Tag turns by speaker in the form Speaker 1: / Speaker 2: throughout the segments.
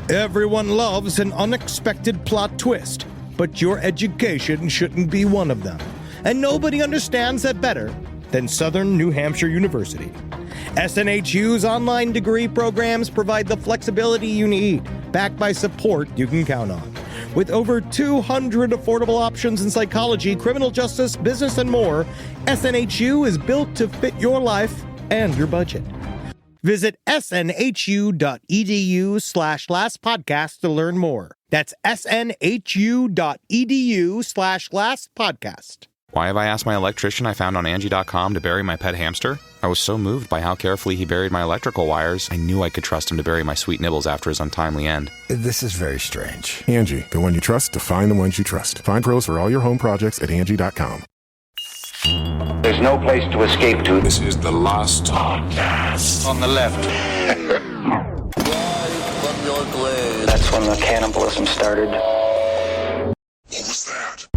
Speaker 1: Everyone loves an unexpected plot twist, but your education shouldn't be one of them. And nobody understands that better than Southern New Hampshire University. SNHU's online degree programs provide the flexibility you need, backed by support you can count on. With over 200 affordable options in psychology, criminal justice, business, and more, SNHU is built to fit your life and your budget. Visit snhu.edu/lastpodcast to learn more. That's snhu.edu/lastpodcast.
Speaker 2: Why have I asked my electrician I found on Angie.com to bury my pet hamster? I was so moved by how carefully he buried my electrical wires, I knew I could trust him to bury my sweet nibbles after his untimely end.
Speaker 3: This is very strange.
Speaker 4: Angie, the one you trust to find the ones you trust. Find pros for all your home projects at Angie.com.
Speaker 5: There's no place to escape to.
Speaker 6: This is the last podcast.
Speaker 5: On the left. That's when the cannibalism started.
Speaker 6: What was that?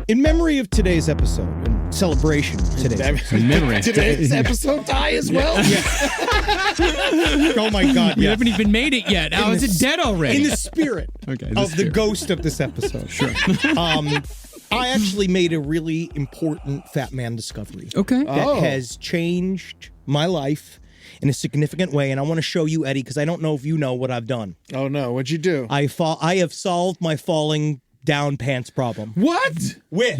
Speaker 1: In memory of today's episode, in celebration of today's episode.
Speaker 7: Today's episode die as well?
Speaker 1: Yeah. Oh my God,
Speaker 7: We
Speaker 1: yeah.
Speaker 7: haven't even made it yet. How is it dead already?
Speaker 1: In the spirit of the ghost of this episode.
Speaker 7: Sure.
Speaker 1: I actually made a really important Fat Man discovery.
Speaker 7: Okay.
Speaker 1: That has changed my life in a significant way, and I want to show you, Eddie, because I don't know if you know what I've done.
Speaker 8: Oh no, what'd you do?
Speaker 1: I have solved my falling down pants problem.
Speaker 8: What?
Speaker 1: With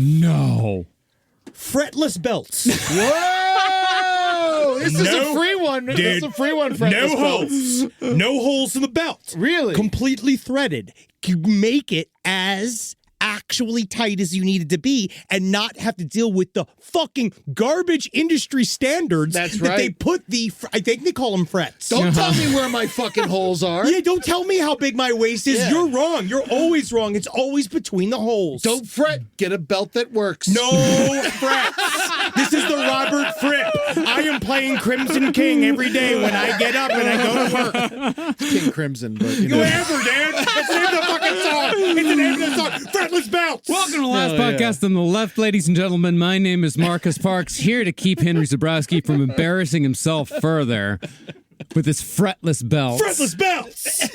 Speaker 1: fretless belts.
Speaker 8: Whoa! This is a free one. This is a free one, fretless belts.
Speaker 1: No holes in the belt.
Speaker 8: Really?
Speaker 1: Completely threaded. You make it as actually tight as you need it to be and not have to deal with the fucking garbage industry standards
Speaker 8: That's
Speaker 1: that
Speaker 8: right.
Speaker 1: they put I think they call them frets.
Speaker 8: Don't tell me where my fucking holes are.
Speaker 1: Yeah, don't tell me how big my waist is.
Speaker 8: Yeah.
Speaker 1: You're wrong. You're always wrong. It's always between the holes.
Speaker 8: Don't fret. Get a belt that works.
Speaker 1: No frets. This is the Robert Fripp. I am playing Crimson King every day when I get up and I go to work.
Speaker 8: King Crimson, but you know.
Speaker 1: Whatever, Dan. It's the name of the fucking song. It's the name of the song. Fretless belts.
Speaker 7: Welcome to the last podcast on the left, ladies and gentlemen. My name is Marcus Parks, here to keep Henry Zabrowski from embarrassing himself further with his fretless belt.
Speaker 1: Fretless belts.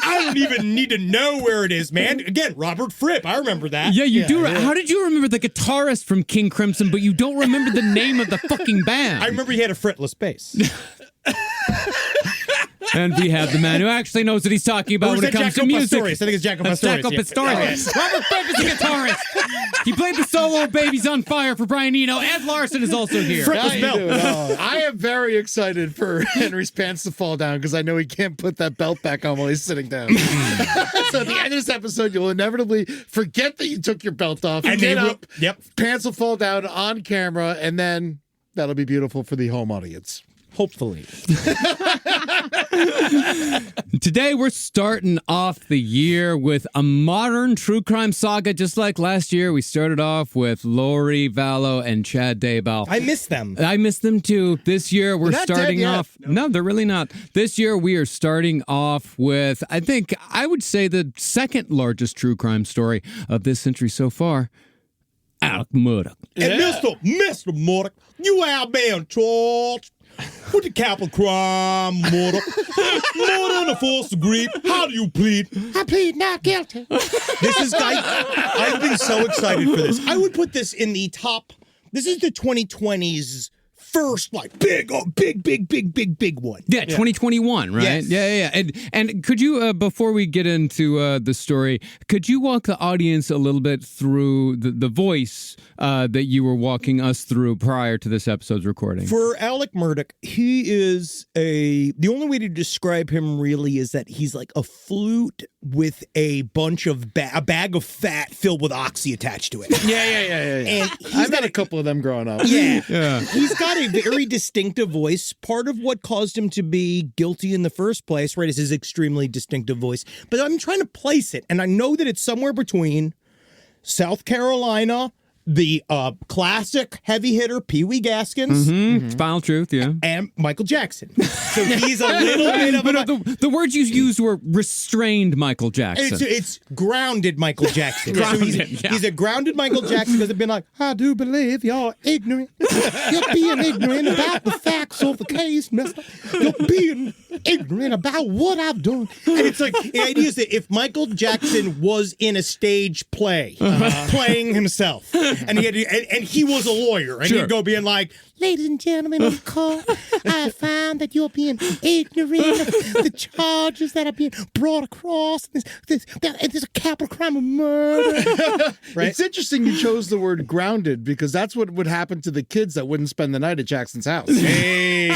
Speaker 1: I don't even need to know where it is, man. Again, Robert Fripp. I remember that.
Speaker 7: Yeah, you do. Yeah. How did you remember the guitarist from King Crimson, but you don't remember the name of the fucking band?
Speaker 1: I remember he had a fretless bass.
Speaker 7: And we have the man who actually knows what he's talking about when it comes to music.
Speaker 1: Pastorius? I think it's Jaco Pastorius.
Speaker 7: Jaco Pastorius. Robert Fripp is a guitarist. He played the solo Babies on Fire for Brian Eno. Ed Larson is also here.
Speaker 1: Fretless belt.
Speaker 8: I am very excited for Henry's pants to fall down because I know he can't put that belt back on while he's sitting down. So at the end of this episode, you'll inevitably forget that you took your belt off. And get up.
Speaker 1: Yep.
Speaker 8: Pants will fall down on camera, and then that'll be beautiful for the home audience.
Speaker 1: Hopefully.
Speaker 7: Today, we're starting off the year with a modern true crime saga. Just like last year, we started off with Lori Vallow and Chad Daybell.
Speaker 1: I miss them.
Speaker 7: I miss them too. This year, we're
Speaker 8: They're not
Speaker 7: starting
Speaker 8: dead yet.
Speaker 7: off. No, they're really not. This year, we are starting off with, I would say, the second largest true crime story of this century so far. Alex Murdaugh.
Speaker 1: And Mr. Murdaugh, you out there in charge. With the capital crime, murder. Murder in the fourth degree. How do you plead? I plead not guilty. I've been so excited for this. I would put this in the top. This is the 2020's first, like, big one.
Speaker 7: Yeah, 2021, right?
Speaker 1: Yes.
Speaker 7: Yeah. And could you, before we get into the story, could you walk the audience a little bit through the voice that you were walking us through prior to this episode's recording?
Speaker 1: For Alex Murdaugh, he is the only way to describe him really is that he's like a flute with a bunch of a bag of fat filled with oxy attached to it.
Speaker 8: Yeah.
Speaker 1: And
Speaker 8: I've had a couple of them growing up.
Speaker 1: Yeah. He's got a very distinctive voice. Part of what caused him to be guilty in the first place, right, is his extremely distinctive voice. But I'm trying to place it, and I know that it's somewhere between South Carolina, the classic heavy hitter Pee Wee Gaskins,
Speaker 7: Final Truth, yeah.
Speaker 1: and Michael Jackson. So he's a little bit of
Speaker 7: the words you used were restrained Michael Jackson.
Speaker 1: It's grounded Michael Jackson.
Speaker 7: Grounded,
Speaker 1: so he's a grounded Michael Jackson because they've been like, I do believe you're ignorant. You're being ignorant about the facts of the case, mister. You're being ignorant about what I've done. And it's like, the idea is that if Michael Jackson was in a stage play, playing himself, and he was a lawyer, and he'd go being like, ladies and gentlemen of the court, I found that you're being ignorant of the charges that are being brought across. There's a capital crime of murder. Right?
Speaker 8: It's interesting you chose the word grounded because that's what would happen to the kids that wouldn't spend the night at Jackson's house.
Speaker 1: Hey.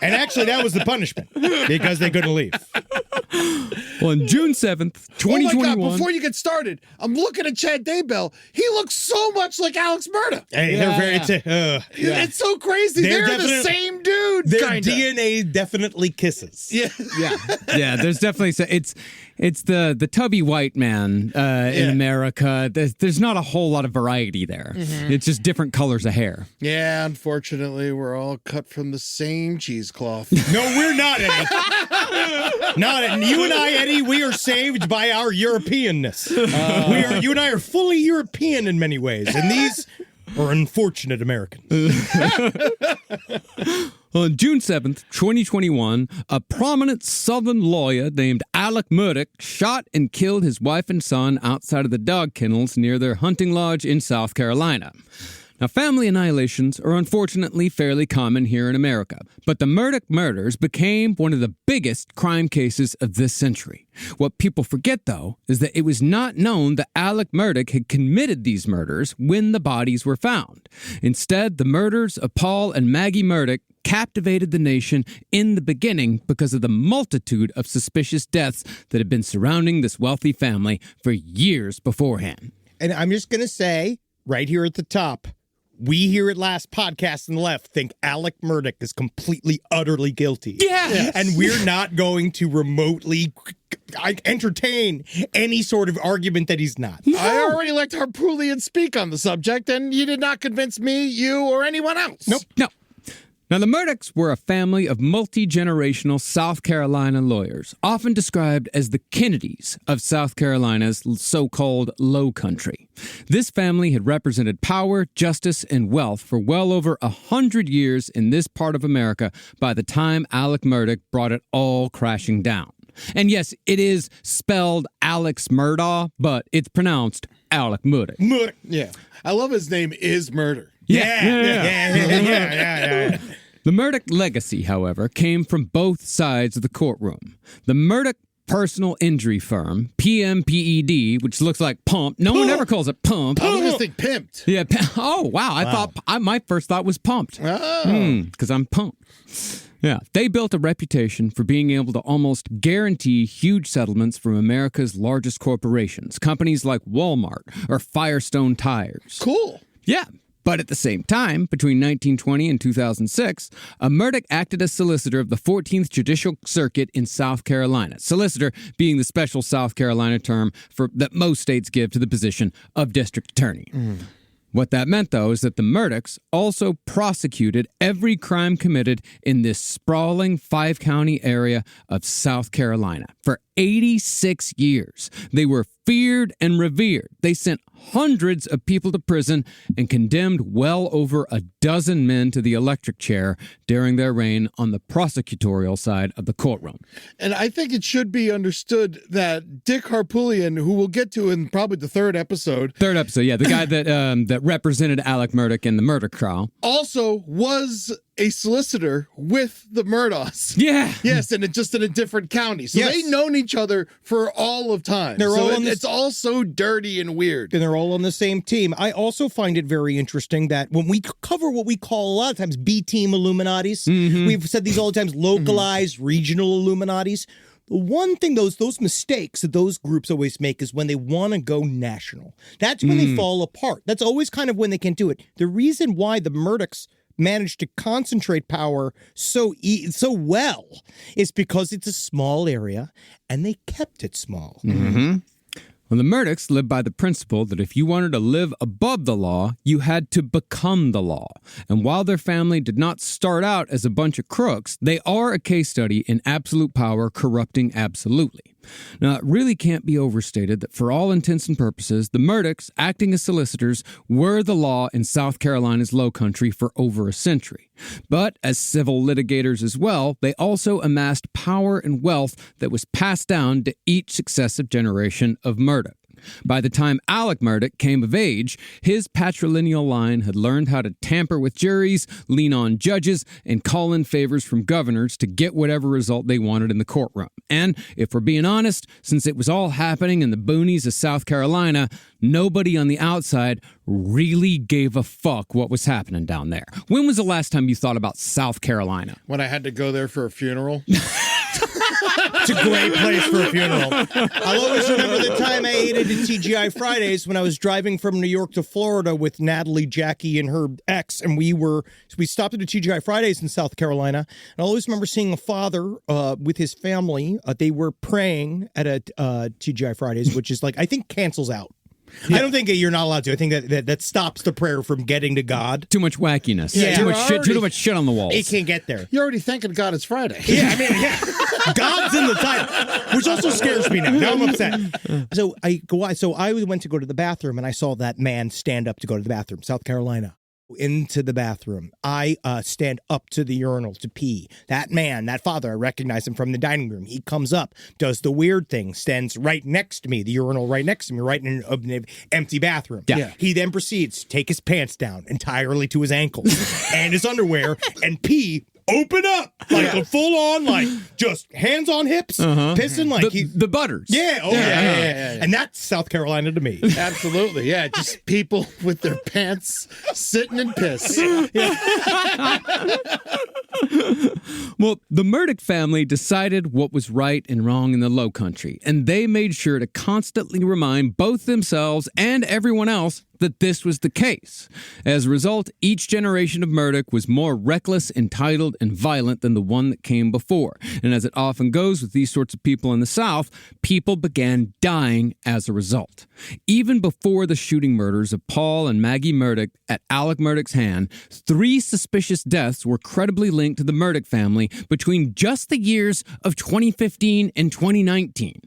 Speaker 1: And actually, that was the punishment because they couldn't leave.
Speaker 7: Well, on June 7th, 2021.
Speaker 8: Oh my God, before you get started, I'm looking at Chad Daybell. He looks so much like Alex Murdaugh.
Speaker 1: Hey,
Speaker 8: It's so crazy. They're the same dude.
Speaker 1: Their
Speaker 8: kinda.
Speaker 1: DNA definitely kisses.
Speaker 7: Yeah, there's definitely it's the tubby white man in America. There's not a whole lot of variety there.
Speaker 8: Mm-hmm.
Speaker 7: It's just different colors of hair.
Speaker 8: Yeah, unfortunately, we're all cut from the same cheesecloth.
Speaker 1: No, we're not, Eddie. Not Eddie. You and I, Eddie, we are saved by our Europeanness. You and I are fully European in many ways, and these are unfortunate Americans.
Speaker 7: On June 7th, 2021, a prominent Southern lawyer named Alex Murdaugh shot and killed his wife and son outside of the dog kennels near their hunting lodge in South Carolina. Now, family annihilations are unfortunately fairly common here in America, but the Murdaugh murders became one of the biggest crime cases of this century. What people forget, though, is that it was not known that Alex Murdaugh had committed these murders when the bodies were found. Instead, the murders of Paul and Maggie Murdaugh captivated the nation in the beginning because of the multitude of suspicious deaths that had been surrounding this wealthy family for years beforehand.
Speaker 1: And I'm just going to say, right here at the top, we here at Last Podcast on the Left think Alex Murdaugh is completely, utterly guilty.
Speaker 7: Yeah. Yes.
Speaker 1: And we're not going to remotely entertain any sort of argument that he's not.
Speaker 8: No. I already let Harpoolian speak on the subject, and he did not convince me, you, or anyone else.
Speaker 7: Nope. No. Now, the Murdaughs were a family of multi-generational South Carolina lawyers, often described as the Kennedys of South Carolina's so-called Low Country. This family had represented power, justice, and wealth for well over 100 years in this part of America by the time Alex Murdaugh brought it all crashing down. And yes, it is spelled Alex Murdaugh, but it's pronounced Alex Murdaugh.
Speaker 1: Murdaugh.
Speaker 8: Yeah. I love his name is Murder.
Speaker 1: Yeah.
Speaker 7: The Murdaugh legacy, however, came from both sides of the courtroom. The Murdaugh personal injury firm, PMPED, which looks like pump. No one ever calls it pump.
Speaker 8: I was just think pimped.
Speaker 7: Yeah. Oh, wow. I thought my first thought was pumped.
Speaker 8: Oh.
Speaker 7: Because I'm pumped. Yeah. They built a reputation for being able to almost guarantee huge settlements from America's largest corporations, companies like Walmart or Firestone Tires.
Speaker 8: Cool.
Speaker 7: Yeah. But at the same time, between 1920 and 2006, Murdaugh acted as solicitor of the 14th Judicial Circuit in South Carolina. Solicitor being the special South Carolina term that most states give to the position of district attorney. What that meant, though, is that the Murdaughs also prosecuted every crime committed in this sprawling 5-county area of South Carolina. For 86 years, they were feared and revered. They sent hundreds of people to prison and condemned well over a dozen men to the electric chair during their reign on the prosecutorial side of the courtroom.
Speaker 8: And I think it should be understood that Dick Harpoolian, who we'll get to in probably the third episode,
Speaker 7: yeah, the guy that represented Alex Murdaugh in the murder trial,
Speaker 8: also was a solicitor with the Murdaughs.
Speaker 7: Yeah.
Speaker 8: Yes, and just in a different county. So they've known each other for all of time. It's all so dirty and weird.
Speaker 1: And they're all on the same team. I also find it very interesting that when we cover what we call a lot of times B-team Illuminatis, we've said these all the times, localized regional Illuminatis. The one thing, those mistakes that those groups always make is when they want to go national. That's when they fall apart. That's always kind of when they can't do it. The reason why the Murdaughs managed to concentrate power so well is because it's a small area and they kept it small.
Speaker 7: Well, the Murdaughs lived by the principle that if you wanted to live above the law, you had to become the law. And while their family did not start out as a bunch of crooks, they are a case study in absolute power corrupting absolutely. Now, it really can't be overstated that for all intents and purposes, the Murdaughs, acting as solicitors, were the law in South Carolina's Low Country for over a century. But as civil litigators as well, they also amassed power and wealth that was passed down to each successive generation of Murdaugh. By the time Alex Murdaugh came of age, his patrilineal line had learned how to tamper with juries, lean on judges, and call in favors from governors to get whatever result they wanted in the courtroom. And, if we're being honest, since it was all happening in the boonies of South Carolina, nobody on the outside really gave a fuck what was happening down there. When was the last time you thought about South Carolina?
Speaker 8: When I had to go there for a funeral.
Speaker 1: It's a great place for a funeral. I'll always remember the time I ate at TGI Fridays when I was driving from New York to Florida with Natalie, Jackie, and her ex, and we stopped at a TGI Fridays in South Carolina. And I always remember seeing a father with his family. They were praying at a TGI Fridays, which is like, I think cancels out. Yeah. I don't think you're not allowed to. I think that stops the prayer from getting to God.
Speaker 7: Too much wackiness.
Speaker 1: Yeah,
Speaker 7: too much shit on the walls.
Speaker 1: It can't get there.
Speaker 8: You're already thinking God it's Friday.
Speaker 1: Yeah, I mean, yeah. God's in the title, which also scares me now. Now I'm upset. So I went to go to the bathroom, and I saw that man stand up to go to the bathroom, South Carolina. Into the bathroom. I stand up to the urinal to pee. That man, that father, I recognize him from the dining room. He comes up, does the weird thing, stands right next to me, the urinal right next to me, right in an empty bathroom.
Speaker 7: Yeah.
Speaker 1: He then proceeds to take his pants down entirely to his ankles and his underwear and pee. Open up like a full on, like just hands on hips, pissing like
Speaker 7: the butters.
Speaker 1: Yeah, yeah. And that's South Carolina to me.
Speaker 8: Absolutely, yeah. Just people with their pants sitting in piss.
Speaker 7: Well, the Murdaugh family decided what was right and wrong in the Low Country, and they made sure to constantly remind both themselves and everyone else that this was the case. As a result, each generation of Murdaugh was more reckless, entitled, and violent than the one that came before. And as it often goes with these sorts of people in the South, people began dying as a result. Even before the shooting murders of Paul and Maggie Murdaugh at Alex Murdaugh's hand, 3 suspicious deaths were credibly linked to the Murdaugh family between just the years of 2015 and 2019.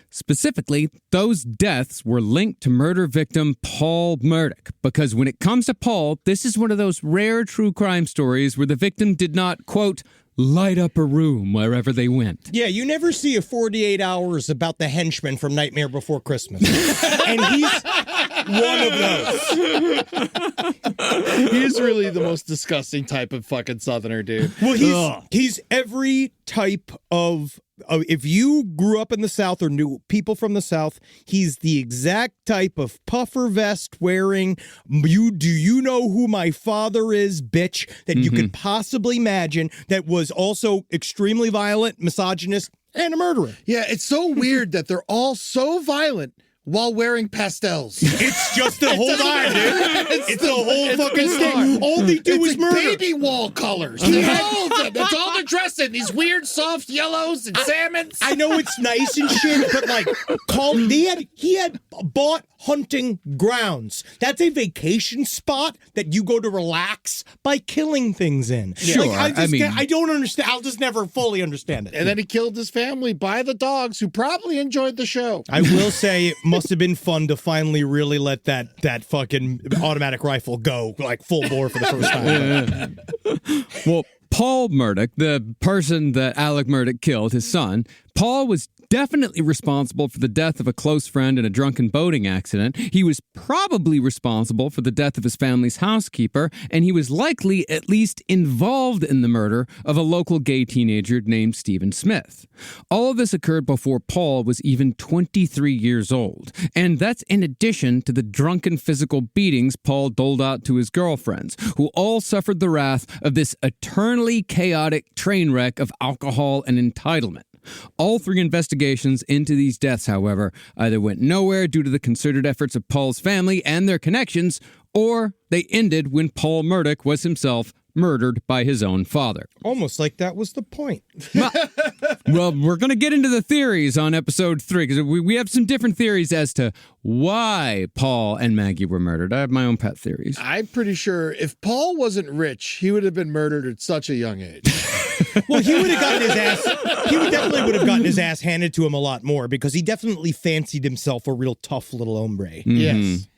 Speaker 7: Specifically, those deaths were linked to murder victim Paul Murdaugh, because when it comes to Paul, this is one of those rare true crime stories where the victim did not, quote, light up a room wherever they went.
Speaker 1: Yeah, you never see a 48 Hours about the henchman from Nightmare Before Christmas. And he's one of those.
Speaker 8: He's really the most disgusting type of fucking Southerner, dude.
Speaker 1: Well, he's every type of if you grew up in the South or knew people from the South, he's the exact type of puffer vest wearing, do you know who my father is, bitch, that you could possibly imagine, that was also extremely violent, misogynist, and a murderer.
Speaker 8: Yeah, it's so weird that they're all so violent while wearing pastels.
Speaker 1: It's just the whole vibe, dude. It's the whole fucking thing. All they do is murder.
Speaker 8: Baby wall colors. That's all they're dressed in. These weird soft yellows and salmons.
Speaker 1: I know it's nice and shit, but like, he had bought hunting grounds. That's a vacation spot that you go to relax by killing things in.
Speaker 7: Sure,
Speaker 1: like, I don't understand. I'll just never fully understand it.
Speaker 8: And then he killed his family by the dogs, who probably enjoyed the show.
Speaker 1: I will say it must have been fun to finally really let that fucking automatic rifle go like full bore for the first time.
Speaker 7: Well, Paul Murdaugh, the person that Alex Murdaugh killed, his son, Paul was definitely responsible for the death of a close friend in a drunken boating accident. He was probably responsible for the death of his family's housekeeper, and he was likely at least involved in the murder of a local gay teenager named Stephen Smith. All of this occurred before Paul was even 23 years old, and that's in addition to the drunken physical beatings Paul doled out to his girlfriends, who all suffered the wrath of this eternally chaotic train wreck of alcohol and entitlement. All 3 investigations into these deaths, however, either went nowhere due to the concerted efforts of Paul's family and their connections, or they ended when Paul Murdaugh was himself murdered by his own father.
Speaker 1: Almost like that was the point.
Speaker 7: Well, we're going to get into the theories on episode 3, because we have some different theories as to why Paul and Maggie were murdered. I have my own pet theories.
Speaker 8: I'm pretty sure if Paul wasn't rich, he would have been murdered at such a young age.
Speaker 1: Well, he would have gotten his ass. He would have gotten his ass handed to him a lot more because he definitely fancied himself a real tough little hombre.
Speaker 8: Yes.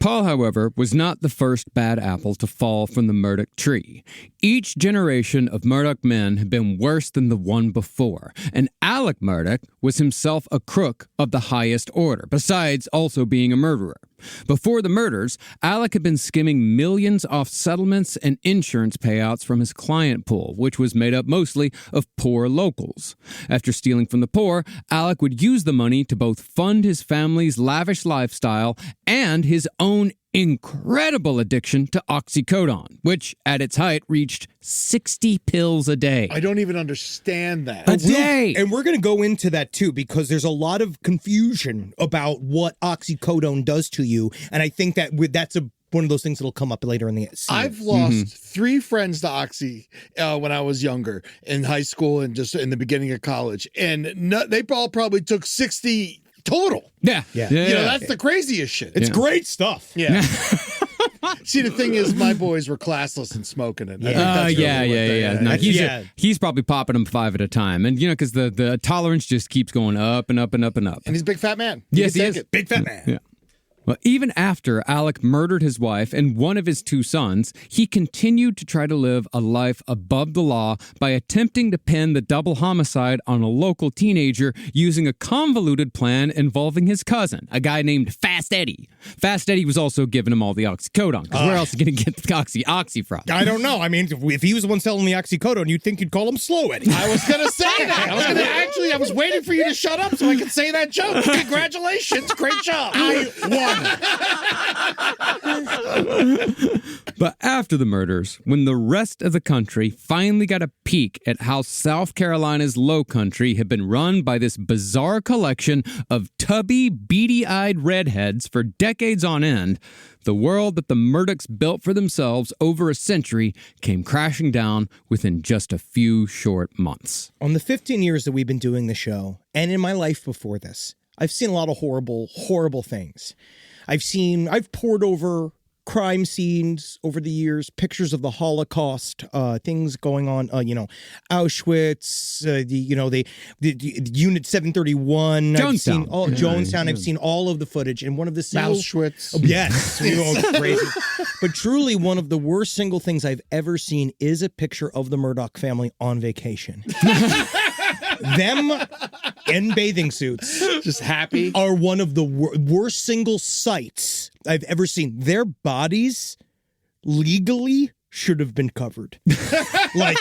Speaker 7: Paul, however, was not the first bad apple to fall from the Murdaugh tree. Each generation of Murdaugh men had been worse than the one before, and Alex Murdaugh was himself a crook of the highest order, besides also being a murderer. Before the murders, Alex had been skimming millions off settlements and insurance payouts from his client pool, which was made up mostly of poor locals. After stealing from the poor, Alex would use the money to both fund his family's lavish lifestyle and his own incredible addiction to oxycodone, which at its height reached 60 pills a day.
Speaker 8: I don't even understand that.
Speaker 7: A day!
Speaker 1: And we're going to go into that too, because there's a lot of confusion about what oxycodone does to you. And I think that that's one of those things that'll come up later in the scene.
Speaker 8: I've lost 3 friends to Oxy when I was younger, in high school and just in the beginning of college. And they all probably took 60 total.
Speaker 7: Yeah.
Speaker 8: You know, that's the craziest shit.
Speaker 1: It's great stuff.
Speaker 8: Yeah. See, the thing is, my boys were classless and smoking it.
Speaker 7: No, he's probably popping them 5 at a time. And, because the tolerance just keeps going up and up and up and up.
Speaker 8: And he's a big fat man.
Speaker 7: Yes, he is.
Speaker 8: It.
Speaker 1: Big fat man.
Speaker 7: Yeah. Well, even after Alex murdered his wife and one of his 2 sons, he continued to try to live a life above the law by attempting to pin the double homicide on a local teenager using a convoluted plan involving his cousin, a guy named Fast Eddie. Fast Eddie was also giving him all the oxycodone, because where else are you going to get the oxy from?
Speaker 1: I don't know. I mean, if he was the one selling the oxycodone, you'd think you'd call him Slow Eddie.
Speaker 8: I was going to say that. I was waiting for you to shut up so I could say that joke. Congratulations. Great job. I won.
Speaker 7: But after the murders, when the rest of the country finally got a peek at how South Carolina's low country had been run by this bizarre collection of tubby, beady-eyed redheads for decades on end, the world that the Murdaughs built for themselves over a century came crashing down within just a few short months.
Speaker 1: On the 15 years that we've been doing the show, and in my life before this, I've seen a lot of horrible, horrible things. I've poured over crime scenes over the years, pictures of the Holocaust, things going on, Auschwitz, the Unit 731.
Speaker 7: Jonestown.
Speaker 1: I've seen Jonestown. I've seen all of the footage. And one of the
Speaker 8: Auschwitz.
Speaker 1: Yes. Crazy. But truly, one of the worst single things I've ever seen is a picture of the Murdaugh family on vacation. Them in bathing suits,
Speaker 8: just happy,
Speaker 1: are one of the worst single sights I've ever seen. Their bodies legally should have been covered. Like,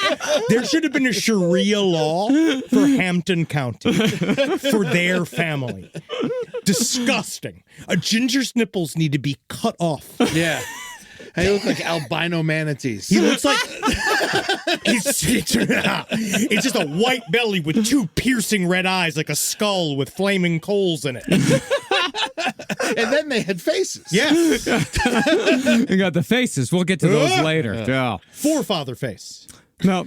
Speaker 1: there should have been a Sharia law for Hampton County for their family. Disgusting. A ginger's nipples need to be cut off.
Speaker 8: Yeah. They look like albino manatees.
Speaker 1: He looks like it's just a white belly with 2 piercing red eyes, like a skull with flaming coals in it.
Speaker 8: And then they had faces.
Speaker 1: Yes.
Speaker 7: You got the faces. We'll get to those later. Yeah.
Speaker 1: Forefather face.
Speaker 7: Now,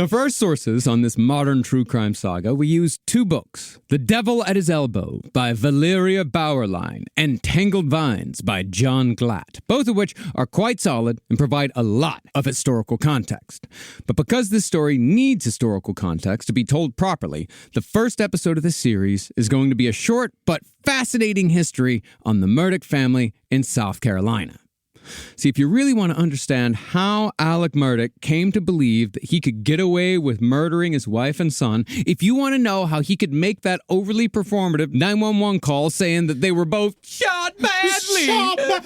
Speaker 7: for our sources on this modern true crime saga, we used 2 books, The Devil at His Elbow by Valeria Bauerlein and Tangled Vines by John Glatt, both of which are quite solid and provide a lot of historical context. But because this story needs historical context to be told properly, the first episode of this series is going to be a short but fascinating history on the Murdaugh family in South Carolina. See, if you really want to understand how Alex Murdaugh came to believe that he could get away with murdering his wife and son, if you want to know how he could make that overly performative 911 call saying that they were both shot badly.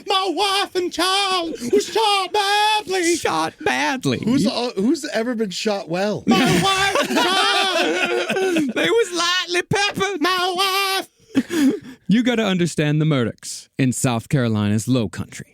Speaker 1: My wife and child was shot badly.
Speaker 7: Shot badly.
Speaker 8: Who's ever been shot well?
Speaker 1: My wife and child.
Speaker 7: They was lightly peppered.
Speaker 1: My wife.
Speaker 7: You got to understand the Murdaughs in South Carolina's Low Country.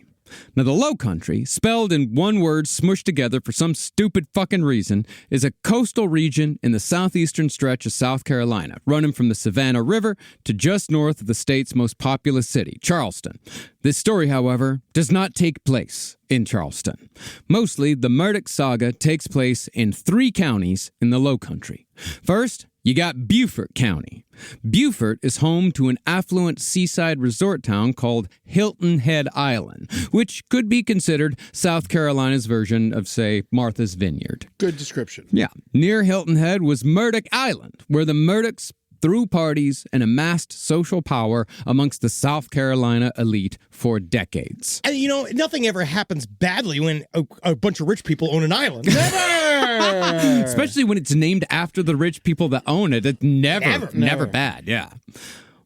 Speaker 7: Now, the Low Country, spelled in one word smushed together for some stupid fucking reason, is a coastal region in the southeastern stretch of South Carolina, running from the Savannah River to just north of the state's most populous city, Charleston. This story, however, does not take place in Charleston. Mostly, the Murdaugh saga takes place in 3 counties in the Low Country. First you got Beaufort County. Beaufort is home to an affluent seaside resort town called Hilton Head Island, which could be considered South Carolina's version of, say, Martha's Vineyard.
Speaker 8: Good description.
Speaker 7: Yeah. Near Hilton Head was Murdaugh Island, where the Murdaughs threw parties and amassed social power amongst the South Carolina elite for decades.
Speaker 1: And, nothing ever happens badly when a bunch of rich people own an island. Never!
Speaker 7: Especially when it's named after the rich people that own it. It's never bad, yeah.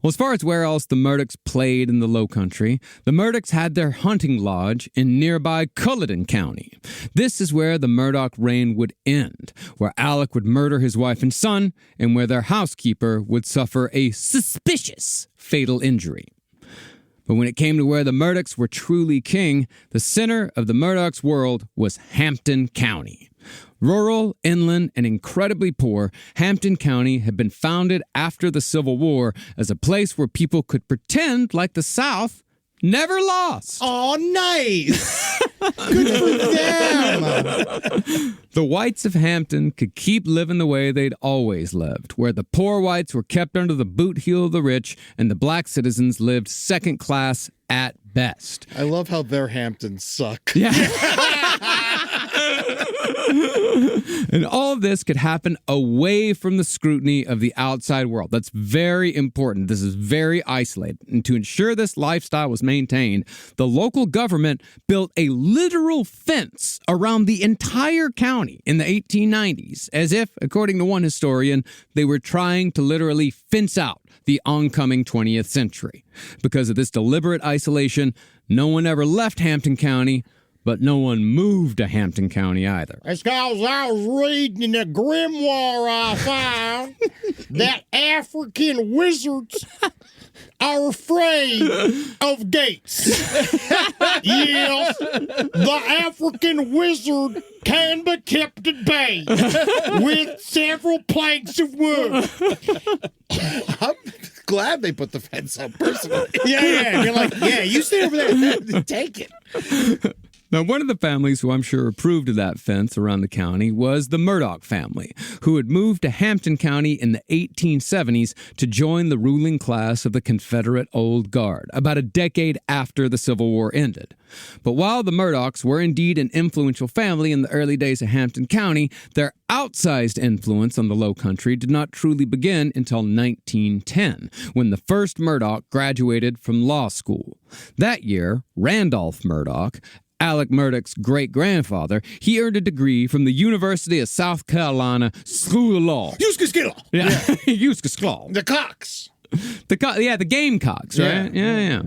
Speaker 7: Well, as far as where else the Murdaughs played in the Low Country, the Murdaughs had their hunting lodge in nearby Culloden County. This is where the Murdaugh reign would end, where Alec would murder his wife and son, and where their housekeeper would suffer a suspicious fatal injury. But when it came to where the Murdaughs were truly king, the center of the Murdaughs' world was Hampton County. Rural, inland, and incredibly poor, Hampton County had been founded after the Civil War as a place where people could pretend like the South never lost.
Speaker 1: Oh, nice! Good for them!
Speaker 7: The whites of Hampton could keep living the way they'd always lived, where the poor whites were kept under the boot heel of the rich and the black citizens lived second class at best.
Speaker 8: I love how their Hamptons suck.
Speaker 7: Yeah. And all of this could happen away from the scrutiny of the outside world. That's very important. This is very isolated. And to ensure this lifestyle was maintained, the local government built a literal fence around the entire county in the 1890s, as if, according to one historian, they were trying to literally fence out the oncoming 20th century. Because of this deliberate isolation, no one ever left Hampton County, but no one moved to Hampton County either.
Speaker 1: It's because I was reading in the grimoire I found that African wizards are afraid of gates. Yes, the African wizard can be kept at bay with several planks of wood.
Speaker 8: I'm glad they put the fence up, personally.
Speaker 1: Yeah. You're like, yeah, you stay over there. Take it.
Speaker 7: Now, one of the families who I'm sure approved of that fence around the county was the Murdaugh family, who had moved to Hampton County in the 1870s to join the ruling class of the Confederate Old Guard, about a decade after the Civil War ended. But while the Murdaughs were indeed an influential family in the early days of Hampton County, their outsized influence on the Low Country did not truly begin until 1910, when the first Murdaugh graduated from law school. That year, Randolph Murdaugh, Alex Murdaugh's great-grandfather, he earned a degree from the University of South Carolina School of Law.
Speaker 8: The Cox.
Speaker 7: The Gamecocks, right? Yeah.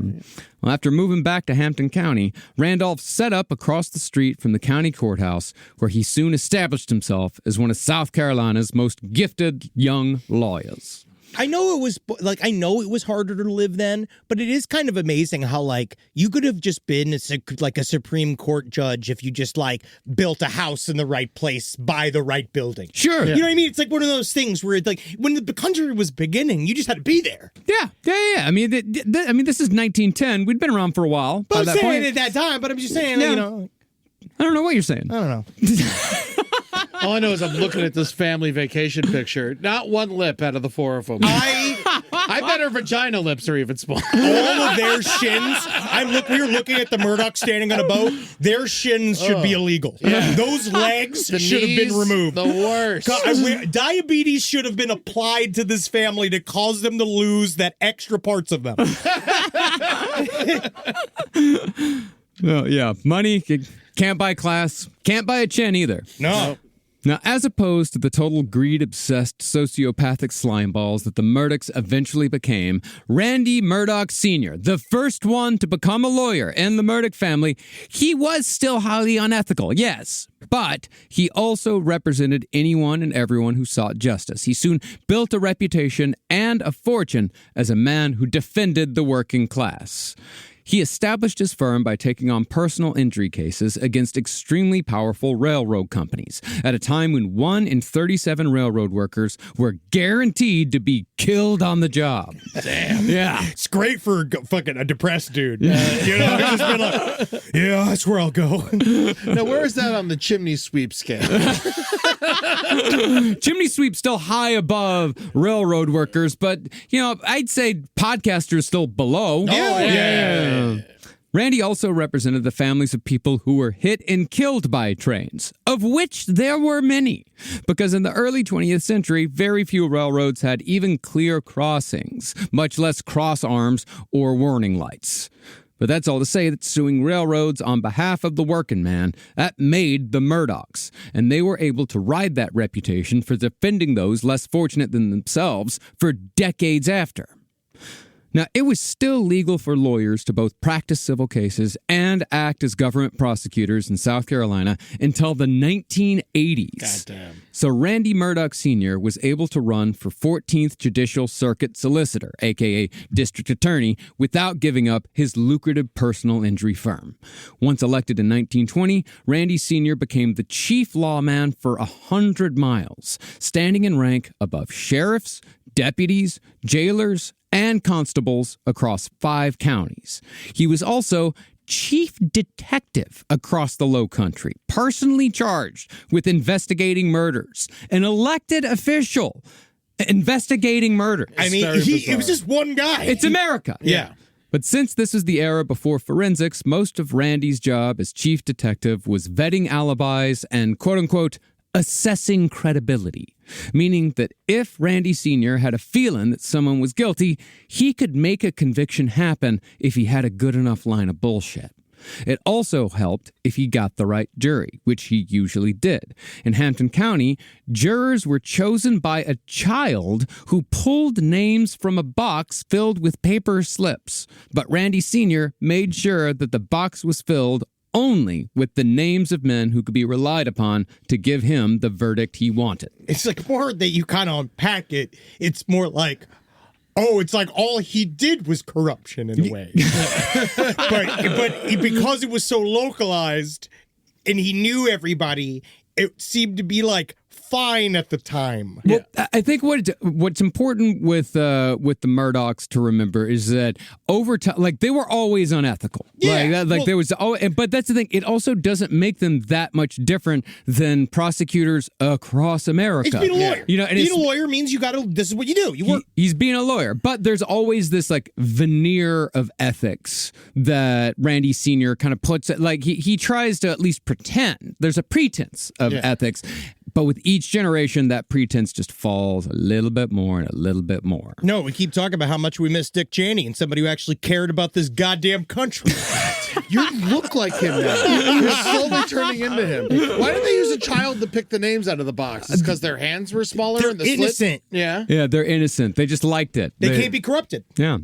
Speaker 7: Well, after moving back to Hampton County, Randolph set up across the street from the county courthouse, where he soon established himself as one of South Carolina's most gifted young lawyers.
Speaker 1: I know it was harder to live then, but it is kind of amazing how you could have just been a Supreme Court judge if you just built a house in the right place by the right building.
Speaker 7: Sure.
Speaker 1: You know what I mean? It's one of those things where when the country was beginning, you just had to be there.
Speaker 7: Yeah. I mean, this is 1910. We'd been around for a while.
Speaker 1: But I'm saying at that time, but I'm just saying,
Speaker 7: I don't know what you're saying.
Speaker 1: I don't know.
Speaker 8: All I know is I'm looking at this family vacation picture. Not one lip out of the four of them. I bet her vagina lips are even small.
Speaker 1: All of their shins. We were looking at the Murdaugh standing on a boat. Their shins should be illegal. Yeah. Those legs should have been removed.
Speaker 8: The worst.
Speaker 1: Diabetes should have been applied to this family to cause them to lose that extra parts of them.
Speaker 7: Well, yeah, money can't buy class, can't buy a chin either.
Speaker 1: No.
Speaker 7: Now, as opposed to the total greed-obsessed sociopathic slimeballs that the Murdaughs eventually became, Randy Murdaugh Sr., the first one to become a lawyer in the Murdaugh family, he was still highly unethical, yes, but he also represented anyone and everyone who sought justice. He soon built a reputation and a fortune as a man who defended the working class. He established his firm by taking on personal injury cases against extremely powerful railroad companies at a time when 1 in 37 railroad workers were guaranteed to be killed on the job.
Speaker 1: Damn.
Speaker 7: Yeah.
Speaker 1: It's great for fucking a depressed dude. You know, just been like, yeah, that's where I'll go.
Speaker 8: Now, where is that on the chimney sweep scale?
Speaker 7: Chimney sweep still high above railroad workers, but, I'd say podcasters still below.
Speaker 1: Yeah.
Speaker 7: Randy also represented the families of people who were hit and killed by trains, of which there were many, because in the early 20th century, very few railroads had even clear crossings, much less cross arms or warning lights. But that's all to say that suing railroads on behalf of the working man, that made the Murdaughs, and they were able to ride that reputation for defending those less fortunate than themselves for decades after. Now, it was still legal for lawyers to both practice civil cases and act as government prosecutors in South Carolina until the 1980s.
Speaker 8: Goddamn.
Speaker 7: So Randy Murdaugh Sr. was able to run for 14th Judicial Circuit Solicitor, a.k.a. District Attorney, without giving up his lucrative personal injury firm. Once elected in 1920, Randy Sr. became the chief lawman for 100 miles, standing in rank above sheriffs, deputies, jailers, and constables across 5 counties. He was also chief detective across the Low Country, personally charged with investigating murders, an elected official investigating murders.
Speaker 1: I mean, it was just one guy.
Speaker 7: It's America.
Speaker 1: Yeah.
Speaker 7: But since this was the era before forensics, most of Randy's job as chief detective was vetting alibis and, quote-unquote, assessing credibility, meaning that if Randy Sr. had a feeling that someone was guilty, he could make a conviction happen if he had a good enough line of bullshit. It also helped if he got the right jury, which he usually did. In Hampton County, jurors were chosen by a child who pulled names from a box filled with paper slips. But Randy Sr. made sure that the box was filled only with the names of men who could be relied upon to give him the verdict he wanted.
Speaker 1: It's like more that you kind of unpack it. It's more like, it's like all he did was corruption in a way. but because it was so localized and he knew everybody, it seemed to be like fine at the time.
Speaker 7: Well, I think what's important with the Murdaughs to remember is that over time, like, they were always unethical.
Speaker 1: Yeah,
Speaker 7: there was, but that's the thing. It also doesn't make them that much different than prosecutors across America.
Speaker 1: It's being a lawyer.
Speaker 7: And
Speaker 1: being a lawyer means this is what you do. You work.
Speaker 7: He's being a lawyer, but there's always this like veneer of ethics that Randy Sr. kind of puts. Like he tries to at least pretend. There's a pretense of ethics. But with each generation, that pretense just falls a little bit more and a little bit more.
Speaker 1: No, we keep talking about how much we miss Dick Cheney and somebody who actually cared about this goddamn country.
Speaker 8: You look like him now. You're slowly turning into him. Why did they use a child to pick the names out of the box? It's because their hands were smaller
Speaker 1: They're
Speaker 8: and the
Speaker 1: innocent.
Speaker 8: Slit?
Speaker 7: Yeah, they're innocent. They just liked it.
Speaker 1: They can't be corrupted.
Speaker 7: Yeah.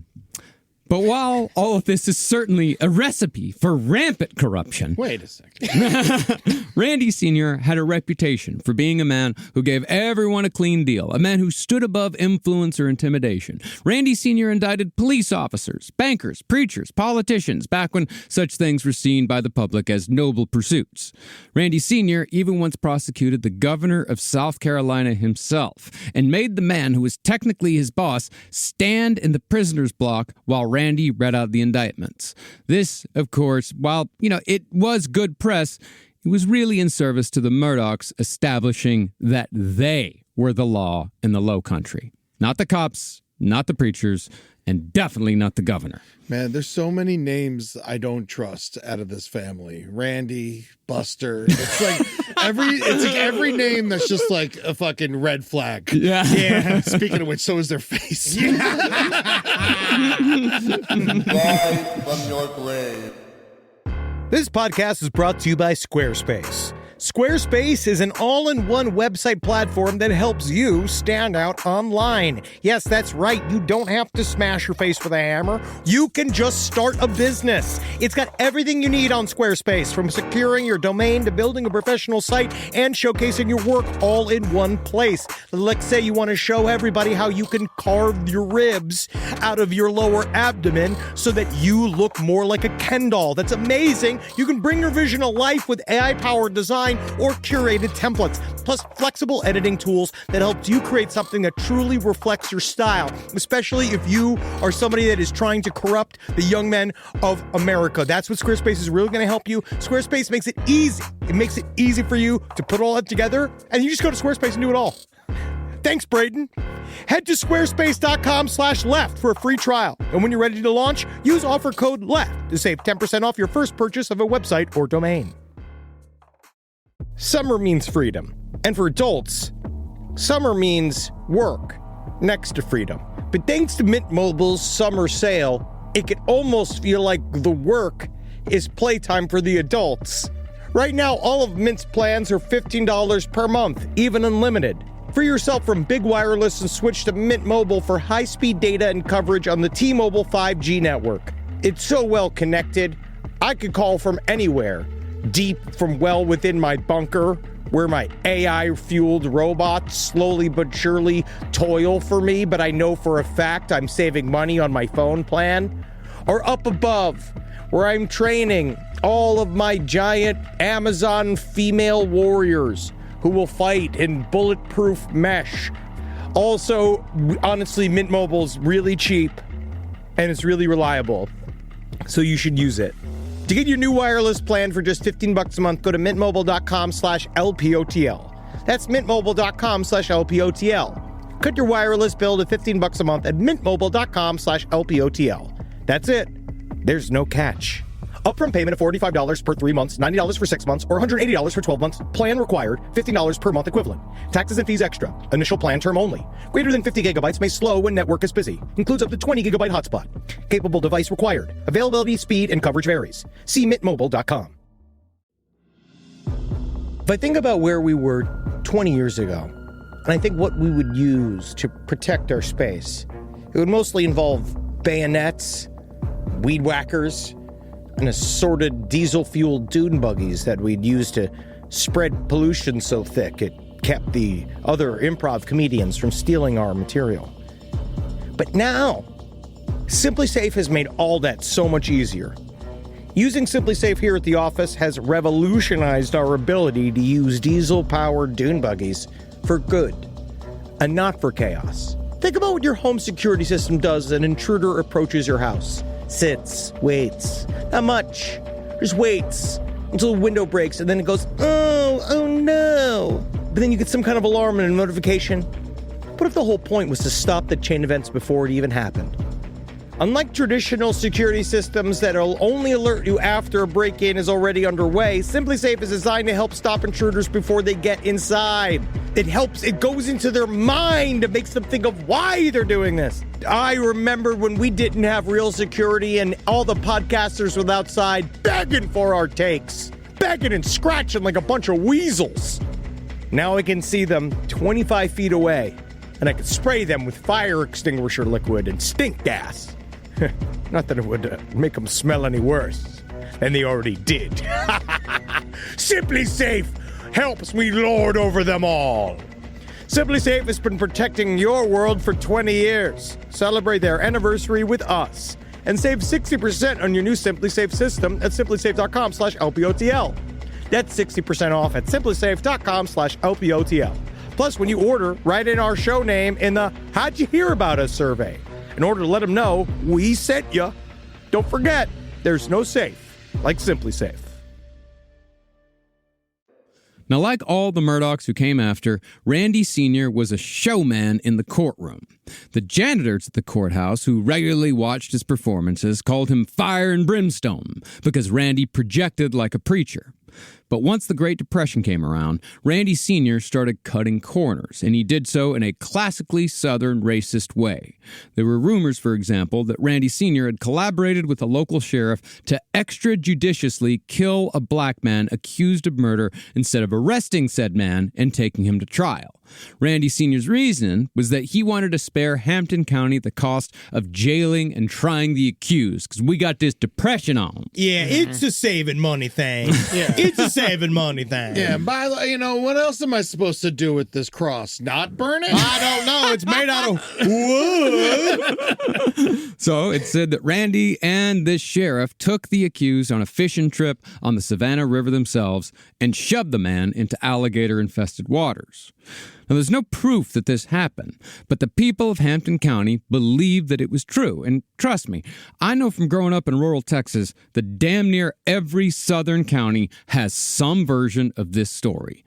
Speaker 7: But while all of this is certainly a recipe for rampant corruption,
Speaker 8: Wait a second.
Speaker 7: Randy Sr. had a reputation for being a man who gave everyone a clean deal, a man who stood above influence or intimidation. Randy Sr. indicted police officers, bankers, preachers, politicians, back when such things were seen by the public as noble pursuits. Randy Sr. even once prosecuted the governor of South Carolina himself and made the man who was technically his boss stand in the prisoner's block while Randy read out the indictments. This, of course, while, it was good press, it was really in service to the Murdaughs establishing that they were the law in the Low Country. Not the cops, not the preachers, and definitely not the governor.
Speaker 8: Man, there's so many names I don't trust out of this family. Randy, Buster. It's like every name that's just like a fucking red flag.
Speaker 7: Yeah.
Speaker 8: Speaking of which, so is their face.
Speaker 9: Live from your grave.
Speaker 1: This podcast is brought to you by Squarespace. Squarespace is an all-in-one website platform that helps you stand out online. Yes, that's right. You don't have to smash your face with a hammer. You can just start a business. It's got everything you need on Squarespace, from securing your domain to building a professional site and showcasing your work all in one place. Let's say you want to show everybody how you can carve your ribs out of your lower abdomen so that you look more like a Ken doll. That's amazing. You can bring your vision to life with AI-powered design or curated templates, plus flexible editing tools that helps you create something that truly reflects your style, especially if you are somebody that is trying to corrupt the young men of America. That's what Squarespace is really going to help you. Squarespace makes it easy. It makes it easy for you to put all that together, and you just go to Squarespace and do it all. Thanks, Braden. Head to squarespace.com/left for a free trial. And when you're ready to launch, use offer code LEFT to save 10% off your first purchase of a website or domain. Summer means freedom. And for adults, summer means work next to freedom. But thanks to Mint Mobile's summer sale, it can almost feel like the work is playtime for the adults. Right now, all of Mint's plans are $15 per month, even unlimited. Free yourself from big wireless and switch to Mint Mobile for high-speed data and coverage on the T-Mobile 5G network. It's so well connected, I could call from anywhere. Deep from well within my bunker, where my AI-fueled robots slowly but surely toil for me, but I know for a fact I'm saving money on my phone plan. Or up above, where I'm training all of my giant Amazon female warriors who will fight in bulletproof mesh. Also, honestly, Mint Mobile's really cheap and it's really reliable, so you should use it. To get your new wireless plan for just $15 a month, go to mintmobile.com/LPOTL. That's mintmobile.com/LPOTL. Cut your wireless bill to $15 a month at mintmobile.com/LPOTL. That's it. There's no catch. Upfront payment of $45 per 3 months, $90 for 6 months, or $180 for 12 months. Plan required, $15 per month equivalent. Taxes and fees extra. Initial plan term only. Greater than 50 gigabytes may slow when network is busy. Includes up to 20 gigabyte hotspot. Capable device required. Availability, speed, and coverage varies. See mintmobile.com. If I think about where we were 20 years ago, and I think what we would use to protect our space, it would mostly involve bayonets, weed whackers, and assorted diesel-fueled dune buggies that we'd use to spread pollution so thick it kept the other improv comedians from stealing our material. But now, SimpliSafe has made all that so much easier. Using SimpliSafe here at the office has revolutionized our ability to use diesel-powered dune buggies for good, and not for chaos. Think about what your home security system does as an intruder approaches your house. Sits, waits. Not much. Just waits until the window breaks and then it goes, oh no. But then you get some kind of alarm and a notification. What if the whole point was to stop the chain events before it even happened? Unlike traditional security systems that'll only alert you after a break-in is already underway, SimpliSafe is designed to help stop intruders before they get inside. It goes into their mind and makes them think of why they're doing this. I remember when we didn't have real security and all the podcasters were outside begging for our takes. Begging and scratching like a bunch of weasels. Now I can see them 25 feet away, and I can spray them with fire extinguisher liquid and stink gas. Not that it would make them smell any worse than they already did. SimpliSafe helps me lord over them all. SimpliSafe has been protecting your world for 20 years. Celebrate their anniversary with us and save 60% on your new SimpliSafe system at simplisafe.com/LPOTL. That's 60% off at simplisafe.com/LPOTL. Plus, when you order, write in our show name in the How'd You Hear About Us survey in order to let them know we sent you. Don't forget, there's no safe like SimpliSafe.
Speaker 7: Now, like all the Murdaughs who came after, Randy Sr. was a showman in the courtroom. The janitors at the courthouse, who regularly watched his performances, called him Fire and Brimstone because Randy projected like a preacher. But once the Great Depression came around, Randy Sr. started cutting corners, and he did so in a classically Southern racist way. There were rumors, for example, that Randy Sr. had collaborated with a local sheriff to extrajudiciously kill a black man accused of murder instead of arresting said man and taking him to trial. Randy Sr.'s reason was that he wanted to spare Hampton County the cost of jailing and trying the accused, because we got this depression on.
Speaker 1: Yeah, it's a saving money thing.
Speaker 8: Yeah.
Speaker 1: It's a saving money thing.
Speaker 8: Yeah, what else am I supposed to do with this cross? Not burn it?
Speaker 1: I don't know. It's made out of wood.
Speaker 7: So it said that Randy and this sheriff took the accused on a fishing trip on the Savannah River themselves and shoved the man into alligator-infested waters. Now, there's no proof that this happened, but the people of Hampton County believe that it was true. And trust me, I know from growing up in rural Texas that damn near every southern county has some version of this story.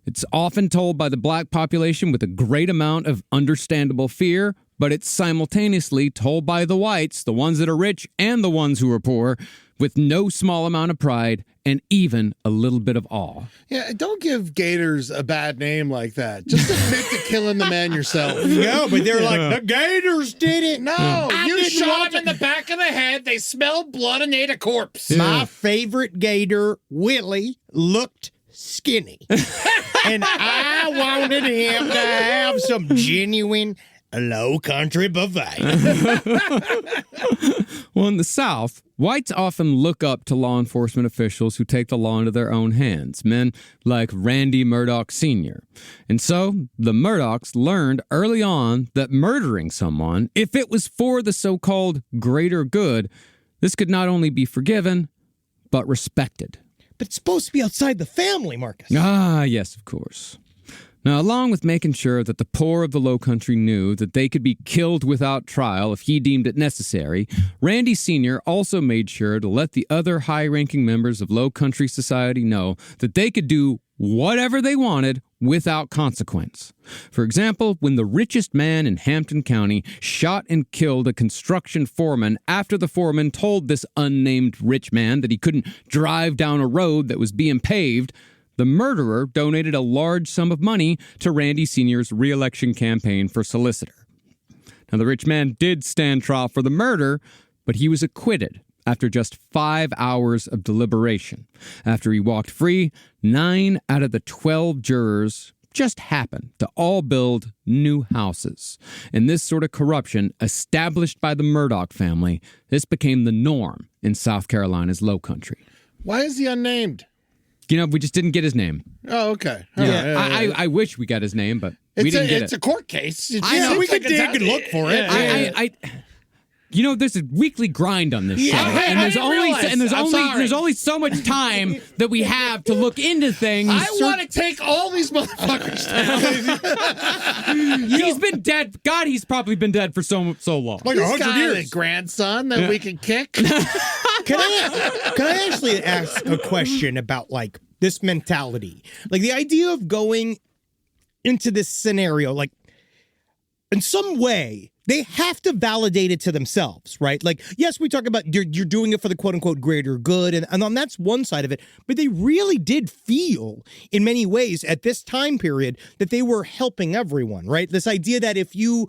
Speaker 7: It's often told by the black population with a great amount of understandable fear, but it's simultaneously told by the whites, the ones that are rich and the ones who are poor, with no small amount of pride and even a little bit of awe.
Speaker 8: Yeah, don't give gators a bad name like that. Just admit to killing the man yourself.
Speaker 1: No, but they're like, the gators did it.
Speaker 8: No, you shot him in the back of the head. They smelled blood and ate a corpse.
Speaker 1: My favorite gator, Willie, looked skinny. And I wanted him to have some genuine low country buffet.
Speaker 7: Well, in the South, whites often look up to law enforcement officials who take the law into their own hands, men like Randy Murdaugh Sr. And so, the Murdaughs learned early on that murdering someone, if it was for the so-called greater good, this could not only be forgiven, but respected.
Speaker 1: But it's supposed to be outside the family, Marcus.
Speaker 7: Ah, yes, of course. Now, along with making sure that the poor of the Low Country knew that they could be killed without trial if he deemed it necessary, Randy Sr. also made sure to let the other high-ranking members of Low Country society know that they could do whatever they wanted without consequence. For example, when the richest man in Hampton County shot and killed a construction foreman after the foreman told this unnamed rich man that he couldn't drive down a road that was being paved, the murderer donated a large sum of money to Randy Sr.'s re-election campaign for solicitor. Now, the rich man did stand trial for the murder, but he was acquitted after just 5 hours of deliberation. After he walked free, 9 out of the 12 jurors just happened to all build new houses. And this sort of corruption, established by the Murdaugh family, this became the norm in South Carolina's Low Country.
Speaker 8: Why is he unnamed?
Speaker 7: You know, we just didn't get his name.
Speaker 8: Oh, okay.
Speaker 7: I wish we got his name, but we didn't get it.
Speaker 8: It's a court case.
Speaker 1: I know, we could dig and look for it.
Speaker 7: You know, there's a weekly grind on this show, and there's only so much time that we have to look into things.
Speaker 8: I want to take all these motherfuckers down.
Speaker 7: He's been dead. God, he's probably been dead for so long.
Speaker 1: Like 100 years.
Speaker 8: A grandson that we can kick.
Speaker 1: Can I actually ask a question about, like, this mentality? Like, the idea of going into this scenario, like, in some way, they have to validate it to themselves, right? Like, yes, we talk about you're doing it for the quote-unquote greater good, and that's one side of it, but they really did feel, in many ways, at this time period, that they were helping everyone, right? This idea that if you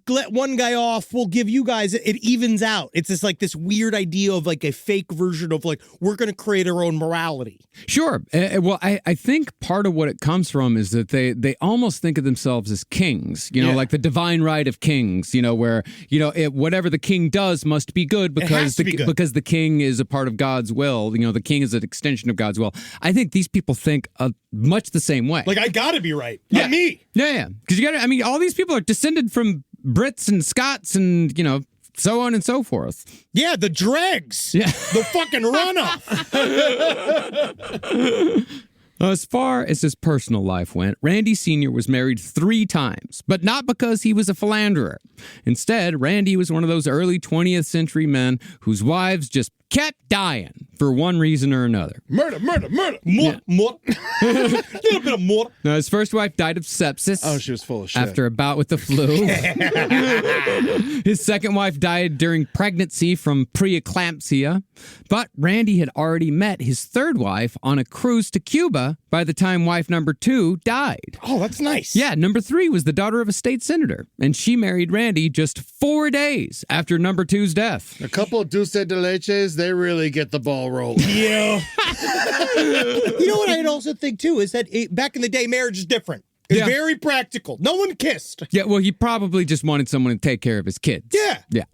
Speaker 1: let one guy off, we'll give you guys, it evens out. It's just like this weird idea of like a fake version of like, we're going to create our own morality. Sure. Well, I think part of what it comes from is that they almost think of themselves as kings, you know, like the divine right of kings, you know, where, you know, whatever the king does must be good because because the king is a part of God's will. You know, the king is an extension of God's will. I think these people think much the same way.
Speaker 8: Like, I got to be right.
Speaker 1: Yeah.
Speaker 8: Not me.
Speaker 7: Yeah. Because all these people are descended from Brits and Scots and, you know, so on and so forth.
Speaker 1: Yeah, the dregs.
Speaker 7: Yeah.
Speaker 1: The fucking runoff.
Speaker 7: As far as his personal life went, Randy Sr. was married 3 times, but not because he was a philanderer. Instead, Randy was one of those early 20th century men whose wives just kept dying for one reason or another.
Speaker 8: Murder.
Speaker 1: Mort. Little bit of mort.
Speaker 7: Now, his first wife died of sepsis.
Speaker 8: Oh, she was full of shit.
Speaker 7: After a bout with the flu. His second wife died during pregnancy from preeclampsia. But Randy had already met his third wife on a cruise to Cuba by the time wife number 2 died.
Speaker 1: Oh, that's nice.
Speaker 7: Yeah, number 3 was the daughter of a state senator, and she married Randy just 4 days after number 2's death.
Speaker 8: A couple of dulce de leches, they really get the ball rolling.
Speaker 1: Yeah. You know what I also think, too, is that back in the day, marriage is different. It's very practical. No one kissed.
Speaker 7: Yeah, well, he probably just wanted someone to take care of his kids.
Speaker 1: Yeah.
Speaker 7: Yeah.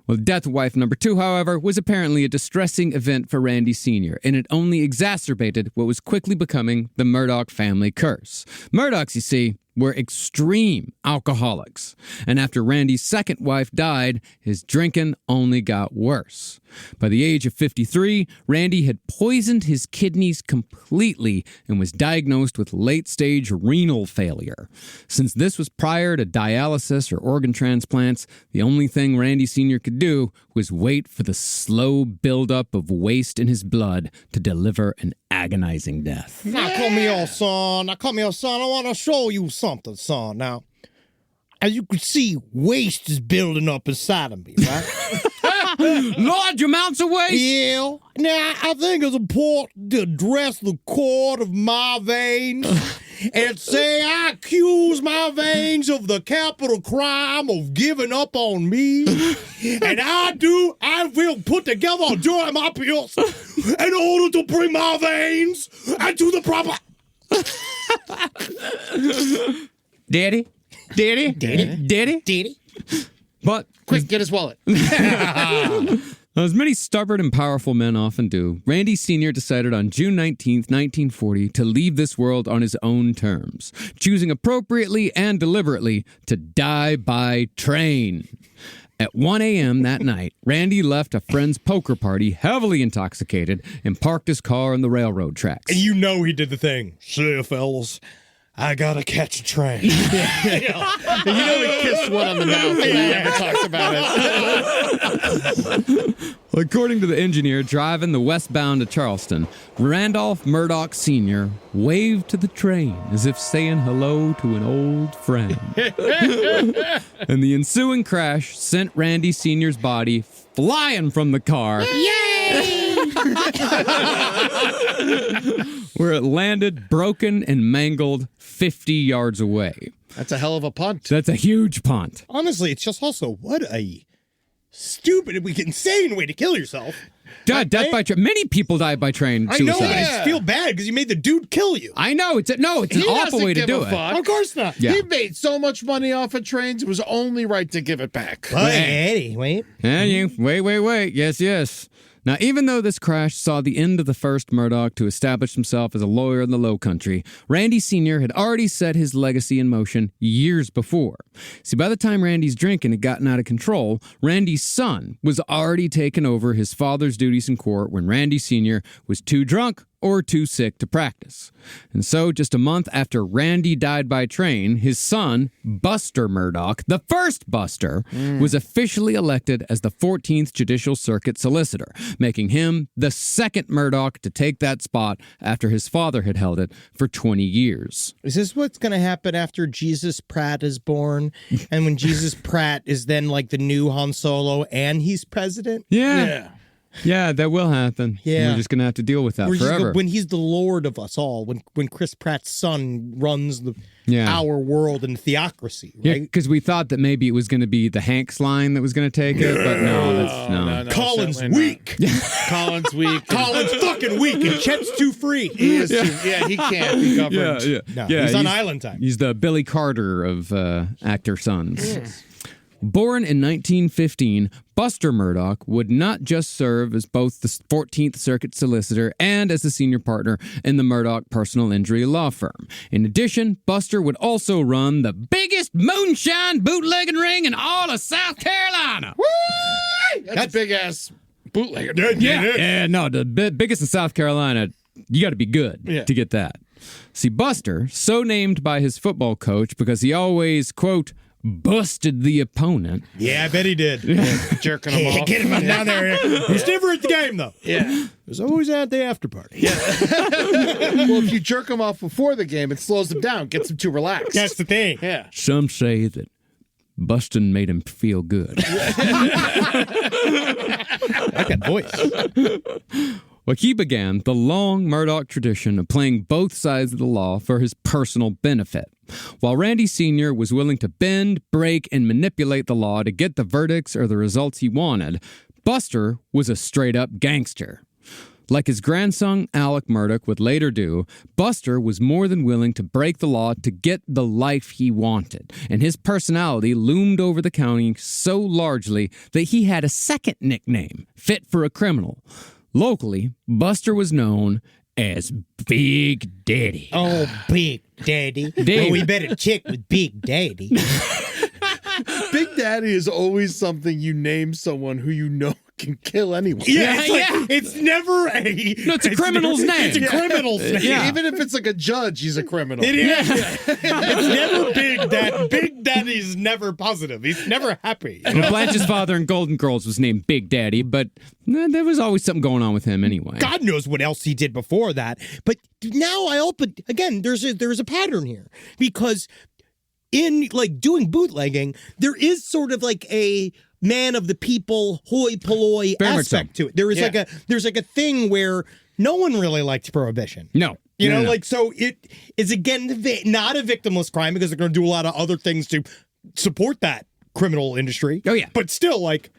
Speaker 7: Well, the death of wife number 2, however, was apparently a distressing event for Randy Sr., and it only exacerbated what was quickly becoming the Murdaugh family curse. Murdaughs, you see, were extreme alcoholics. And after Randy's second wife died, his drinking only got worse. By the age of 53, Randy had poisoned his kidneys completely and was diagnosed with late-stage renal failure. Since this was prior to dialysis or organ transplants, the only thing Randy Sr. could do was wait for the slow buildup of waste in his blood to deliver an agonizing death.
Speaker 1: Now, come here, son. I want to show you something, son. Now, as you can see, waste is building up inside of me, right?
Speaker 7: Large amounts of waste?
Speaker 1: Yeah. Now, I think it's important to address the cord of my veins and say I accuse my veins of the capital crime of giving up on me. And I will put together a drum my pills in order to bring my veins into the proper...
Speaker 7: Daddy? But
Speaker 8: Quick, get his wallet.
Speaker 7: as many stubborn and powerful men often do, Randy Sr. decided on June 19th, 1940, to leave this world on his own terms, choosing appropriately and deliberately to die by train. At 1 a.m. that night, Randy left a friend's poker party heavily intoxicated and parked his car on the railroad tracks.
Speaker 1: And you know he did the thing. See, fellas, I gotta catch a train.
Speaker 8: You know he kissed one on the mouth and he never talks about it.
Speaker 7: According to the engineer driving the westbound to Charleston, Randolph Murdaugh Sr. waved to the train as if saying hello to an old friend. And the ensuing crash sent Randy Sr.'s body flying from the car. Yay! Where it landed broken and mangled 50 yards away.
Speaker 8: That's a hell of a punt.
Speaker 7: That's a huge punt.
Speaker 1: Honestly, it's just also what a stupid, insane way to kill yourself.
Speaker 7: Death by train. Many people die by train suicide.
Speaker 1: I know, but I just feel bad because you made the dude kill you.
Speaker 7: I know. It's an awful way to do it.
Speaker 8: Fuck.
Speaker 1: Of course not.
Speaker 7: Yeah.
Speaker 8: He made so much money off of trains, it was only right to give it back.
Speaker 1: Eddie, wait.
Speaker 7: Wait. Yes. Now, even though this crash saw the end of the first Murdaugh to establish himself as a lawyer in the Low Country, Randy Sr. had already set his legacy in motion years before. See, by the time Randy's drinking had gotten out of control, Randy's son was already taking over his father's duties in court when Randy Sr. was too drunk or too sick to practice. And so, just a month after Randy died by train, his son, Buster Murdaugh, the first Buster, was officially elected as the 14th Judicial Circuit Solicitor, making him the second Murdaugh to take that spot after his father had held it for 20 years.
Speaker 1: Is this what's going to happen after Jesus Pratt is born? And when Jesus Pratt is then like the new Han Solo and he's president?
Speaker 7: Yeah, that will happen.
Speaker 1: Yeah.
Speaker 7: We're just going to have to deal with that forever.
Speaker 1: When he's the Lord of us all, when Chris Pratt's son runs our world in theocracy, right?
Speaker 7: Yeah, because we thought that maybe it was going to be the Hanks line that was going to take it, but no.
Speaker 1: Colin's weak.
Speaker 8: Colin's weak.
Speaker 1: Colin's fucking weak, and Chet's too free.
Speaker 8: He is he can't be governed.
Speaker 1: No, he's on island time.
Speaker 7: He's the Billy Carter of actor sons. Born in 1915, Buster Murdaugh would not just serve as both the 14th Circuit Solicitor and as the senior partner in the Murdaugh personal injury law firm. In addition, Buster would also run the biggest moonshine bootlegging ring in all of South Carolina.
Speaker 8: Woo! That's a big-ass bootlegger.
Speaker 7: The biggest in South Carolina. You got to be good to get that. See, Buster, so named by his football coach because he always, quote, busted the opponent.
Speaker 1: Yeah, I bet he did.
Speaker 8: Jerking him off.
Speaker 1: Get him down there. He's never at the game, though.
Speaker 8: Yeah.
Speaker 1: There's always at the after party.
Speaker 8: Well, if you jerk him off before the game, it slows him down, gets him too relaxed.
Speaker 1: That's the thing.
Speaker 8: Yeah.
Speaker 7: Some say that busting made him feel good.
Speaker 1: I got voice.
Speaker 7: Well, he began the long Murdaugh tradition of playing both sides of the law for his personal benefit. While Randy Sr. was willing to bend, break, and manipulate the law to get the verdicts or the results he wanted, Buster was a straight-up gangster. Like his grandson Alex Murdaugh would later do, Buster was more than willing to break the law to get the life he wanted, and his personality loomed over the county so largely that he had a second nickname, fit for a criminal. Locally, Buster was known as Big Daddy.
Speaker 1: Oh, Big Daddy.
Speaker 7: Dave.
Speaker 1: Well, we better check with Big Daddy.
Speaker 8: Big Daddy is always something you name someone who you know can kill anyone.
Speaker 1: It's never a...
Speaker 7: No, it's a criminal's name.
Speaker 1: It's a criminal's name.
Speaker 7: Yeah.
Speaker 8: Even if it's like a judge, he's a criminal.
Speaker 1: It is. It's never Big Daddy. Big Daddy's never positive. He's never happy.
Speaker 7: Well, Blanche's father in Golden Girls was named Big Daddy, but there was always something going on with him anyway.
Speaker 1: God knows what else he did before that. But now I open... Again, there's a pattern here. Because in, like, doing bootlegging, there is sort of like a... man of the people, hoi polloi aspect to it. There is there's like a thing where no one really liked prohibition.
Speaker 7: No.
Speaker 1: You know,
Speaker 7: No.
Speaker 1: like, so it is, again, not a victimless crime because they're going to do a lot of other things to support that criminal industry.
Speaker 7: Oh, yeah.
Speaker 1: But still, like,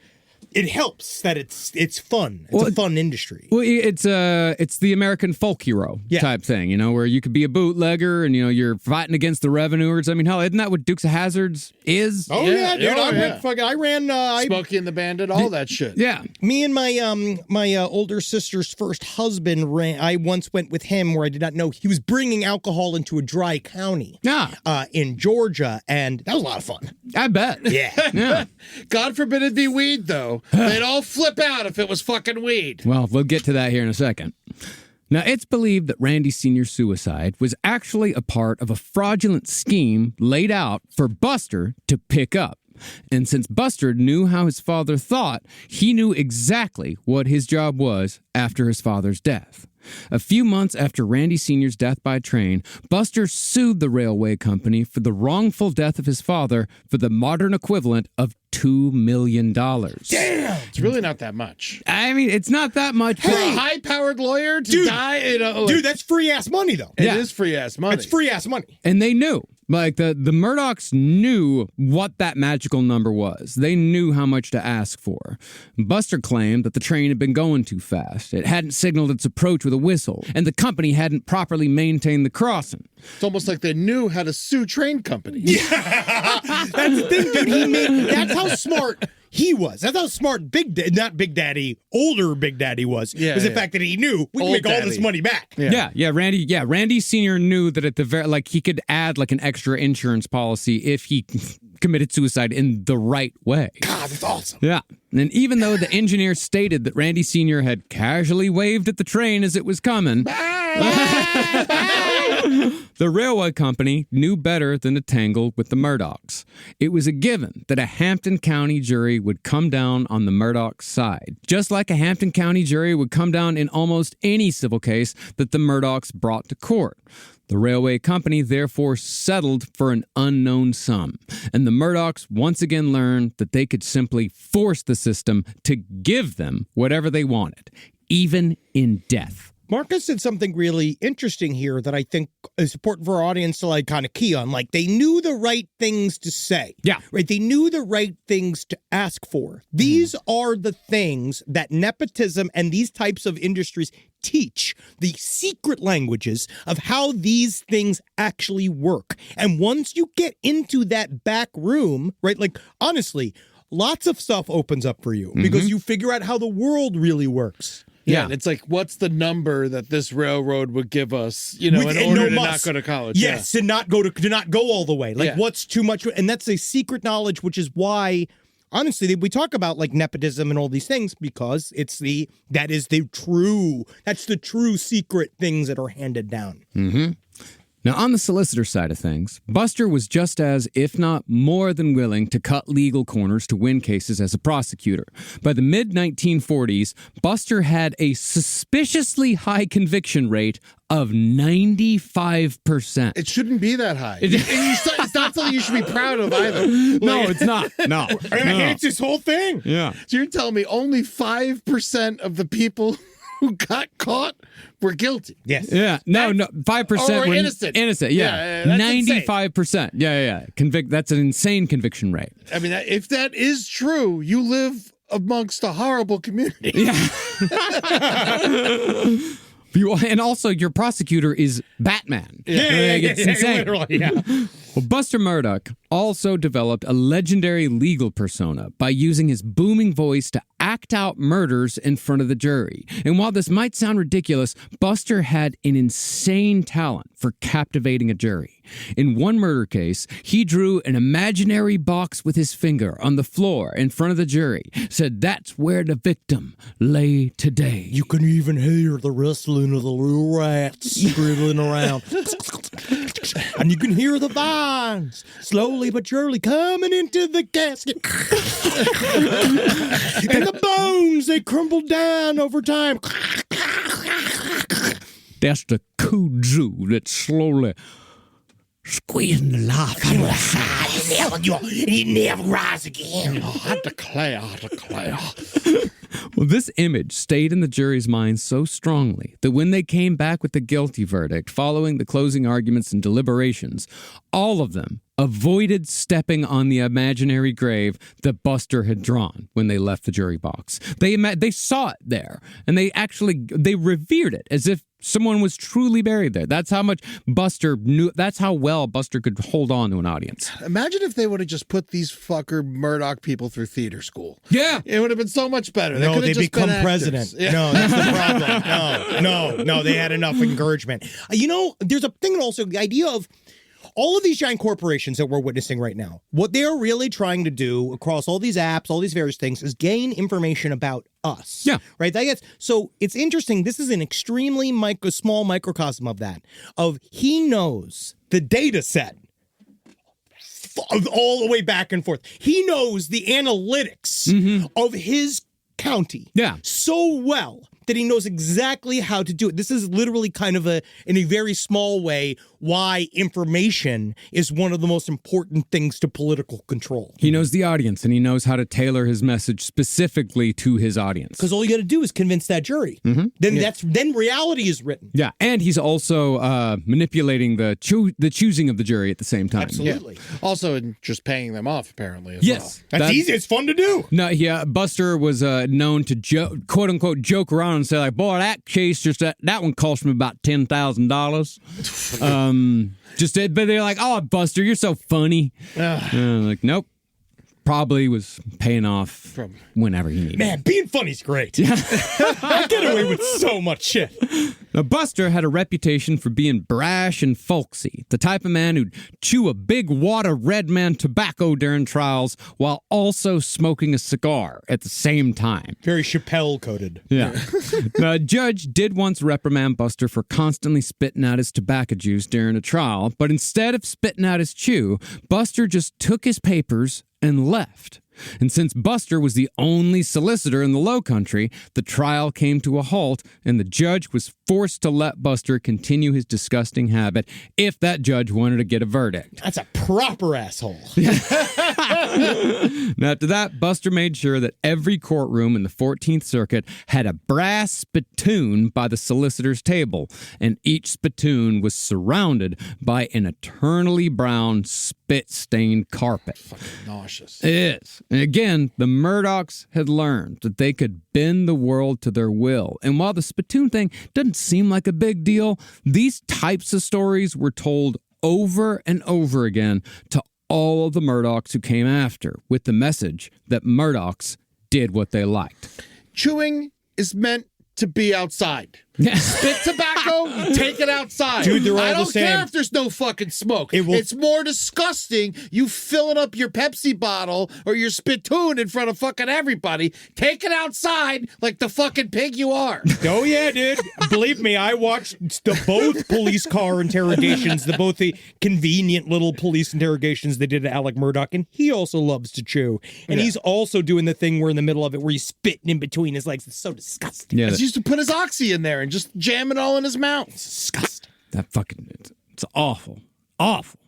Speaker 1: it helps that it's fun. It's a fun industry.
Speaker 7: Well, it's the American folk hero type thing, you know, where you could be a bootlegger and, you know, you're fighting against the revenuers. I mean, hell, isn't that what Dukes of Hazzards is?
Speaker 1: Oh, yeah, dude. I ran
Speaker 8: Smokey and the Bandit, all that shit.
Speaker 7: Yeah.
Speaker 1: Me and my older sister's first husband ran. I once went with him where I did not know he was bringing alcohol into a dry county. In Georgia, and that was a lot of fun.
Speaker 7: I bet.
Speaker 1: Yeah.
Speaker 8: God forbid it be weed, though. They'd all flip out if it was fucking weed.
Speaker 7: Well, we'll get to that here in a second. Now, it's believed that Randy Sr.'s suicide was actually a part of a fraudulent scheme laid out for Buster to pick up. And since Buster knew how his father thought, he knew exactly what his job was after his father's death. A few months after Randy Sr.'s death by train, Buster sued the railway company for the wrongful death of his father for the modern equivalent of $2 million.
Speaker 8: Damn! It's really not that much.
Speaker 7: I mean, it's not that much.
Speaker 8: For a high-powered lawyer to die, you know, like,
Speaker 1: Dude, that's free-ass money, though.
Speaker 8: It is free-ass money.
Speaker 1: It's free-ass money.
Speaker 7: And they knew. Like, the Murdaughs knew what that magical number was. They knew how much to ask for. Buster claimed that the train had been going too fast. It hadn't signaled its approach with a whistle, and the company hadn't properly maintained the crossing.
Speaker 8: It's almost like they knew how to sue train companies.
Speaker 1: That's the thing, dude. That's how smart he was. That's how smart older Big Daddy was.
Speaker 8: Yeah,
Speaker 1: was the fact that he knew we can
Speaker 8: Old
Speaker 1: make all
Speaker 8: Daddy.
Speaker 1: this money back.
Speaker 7: Randy Sr. knew that at the very, like, he could add like an extra insurance policy if he committed suicide in the right way.
Speaker 1: God, that's awesome.
Speaker 7: Yeah. And even though the engineer stated that Randy Sr. had casually waved at the train as it was coming, the railway company knew better than to tangle with the Murdaughs. It was a given that a Hampton County jury would come down on the Murdaugh side, just like a Hampton County jury would come down in almost any civil case that the Murdaughs brought to court. The railway company therefore settled for an unknown sum, and the Murdaughs once again learned that they could simply force the system to give them whatever they wanted, even in death.
Speaker 1: Marcus said something really interesting here that I think is important for our audience to, like, kind of key on. Like, they knew the right things to say.
Speaker 7: Yeah.
Speaker 1: Right? They knew the right things to ask for. These are the things that nepotism and these types of industries teach, the secret languages of how these things actually work. And once you get into that back room, right, like, honestly, lots of stuff opens up for you because you figure out how the world really works.
Speaker 8: Yeah, and it's like, what's the number that this railroad would give us, you know, in order to not go to college?
Speaker 1: Yes, and not go all the way. Like, what's too much? And that's a secret knowledge, which is why, honestly, we talk about, like, nepotism and all these things because that's the true secret things that are handed down.
Speaker 7: Mm-hmm. Now, on the solicitor side of things, Buster was just as, if not more than willing to cut legal corners to win cases as a prosecutor. By the mid-1940s, Buster had a suspiciously high conviction rate of 95%.
Speaker 8: It shouldn't be that high. It's not something you should be proud of either.
Speaker 7: No, it's not. No.
Speaker 1: It's this whole thing.
Speaker 7: Yeah.
Speaker 8: So you're telling me only 5% of the people who got caught were guilty?
Speaker 1: Yes.
Speaker 7: Yeah. No, 5%
Speaker 8: or
Speaker 7: were
Speaker 8: innocent.
Speaker 7: Innocent, yeah.
Speaker 8: That's
Speaker 7: 95%. Yeah. That's an insane conviction rate.
Speaker 8: I mean, if that is true, you live amongst a horrible community.
Speaker 7: Yeah. And also, your prosecutor is Batman. It's insane.
Speaker 1: Literally, yeah.
Speaker 7: Well, Buster Murdaugh also developed a legendary legal persona by using his booming voice to act out murders in front of the jury. And while this might sound ridiculous, Buster had an insane talent for captivating a jury. In one murder case, he drew an imaginary box with his finger on the floor in front of the jury, said that's where the victim lay today.
Speaker 1: You can even hear the rustling of the little rats scribbling around. And you can hear the vines slowly but surely coming into the casket. And the bones, they crumble down over time.
Speaker 7: That's the kudzu that's slowly squeezing the life out of the side.
Speaker 1: He never rise again.
Speaker 8: I declare.
Speaker 7: Well, this image stayed in the jury's mind so strongly that when they came back with the guilty verdict following the closing arguments and deliberations, all of them avoided stepping on the imaginary grave that Buster had drawn when they left the jury box. They saw it there, and they revered it as if someone was truly buried there. That's how much Buster knew. That's how well Buster could hold on to an audience.
Speaker 8: Imagine if they would have just put these fucker Murdaugh people through theater school.
Speaker 7: Yeah.
Speaker 8: It would have been so much better.
Speaker 1: No, they
Speaker 8: just
Speaker 1: become
Speaker 8: been actors.
Speaker 1: president.
Speaker 8: Yeah.
Speaker 1: No, that's the problem. No, they had enough encouragement. There's a thing also, the idea of all of these giant corporations that we're witnessing right now, what they're really trying to do across all these apps, all these various things, is gain information about us.
Speaker 7: Yeah.
Speaker 1: Right? So it's interesting. This is an extremely small microcosm of that. He knows the data set all the way back and forth. He knows the analytics of his county so well that he knows exactly how to do it. This is literally kind of in a very small way, why information is one of the most important things to political control.
Speaker 7: He knows the audience, and he knows how to tailor his message specifically to his audience.
Speaker 1: Because all you got to do is convince that jury. Then reality is written.
Speaker 7: Yeah, and he's also manipulating the choosing of the jury at the same time.
Speaker 1: Absolutely.
Speaker 8: Yeah. Also, in just paying them off, apparently, as well.
Speaker 1: That's easy. It's fun to do.
Speaker 7: No, yeah, Buster was known to quote unquote joke around and say like, "Boy, that case that one cost me about $10,000." But they're like, "Oh, Buster, you're so funny." Like, nope. Probably was paying off from whenever he needed.
Speaker 1: Man, being funny's great. I get away with so much shit.
Speaker 7: Now, Buster had a reputation for being brash and folksy, the type of man who'd chew a big wad of Red Man tobacco during trials while also smoking a cigar at the same time.
Speaker 1: Very Chappelle-coded.
Speaker 7: Yeah. The judge did once reprimand Buster for constantly spitting out his tobacco juice during a trial, but instead of spitting out his chew, Buster just took his papers and left. And since Buster was the only solicitor in the Low Country, the trial came to a halt, and the judge was forced to let Buster continue his disgusting habit if that judge wanted to get a verdict.
Speaker 1: That's a proper asshole.
Speaker 7: Now, after that, Buster made sure that every courtroom in the 14th Circuit had a brass spittoon by the solicitor's table, and each spittoon was surrounded by an eternally brown, spit-stained carpet.
Speaker 8: Fucking nauseous.
Speaker 7: It is. And again, the Murdaughs had learned that they could bend the world to their will. And while the spittoon thing doesn't seem like a big deal, these types of stories were told over and over again to all of the Murdaughs who came after, with the message that Murdaughs did what they liked.
Speaker 8: Chewing is meant to be outside. Spit tobacco, take it outside.
Speaker 1: Dude, they're all
Speaker 8: I
Speaker 1: the
Speaker 8: don't
Speaker 1: same.
Speaker 8: care if there's no fucking smoke.
Speaker 1: It will-
Speaker 8: It's more disgusting you filling up your Pepsi bottle or your spittoon in front of fucking everybody. Take it outside like the fucking pig you are.
Speaker 1: Oh yeah, dude. Believe me, I watched both police car interrogations, both the convenient little police interrogations they did to Alex Murdaugh, and he also loves to chew. And he's also doing the thing where in the middle of it where he's spitting in between his legs. It's so disgusting.
Speaker 7: Yeah,
Speaker 8: He used to put his oxy in there and just jam it all in his mouth.
Speaker 1: Disgusting.
Speaker 7: that fucking, it's awful. Awful.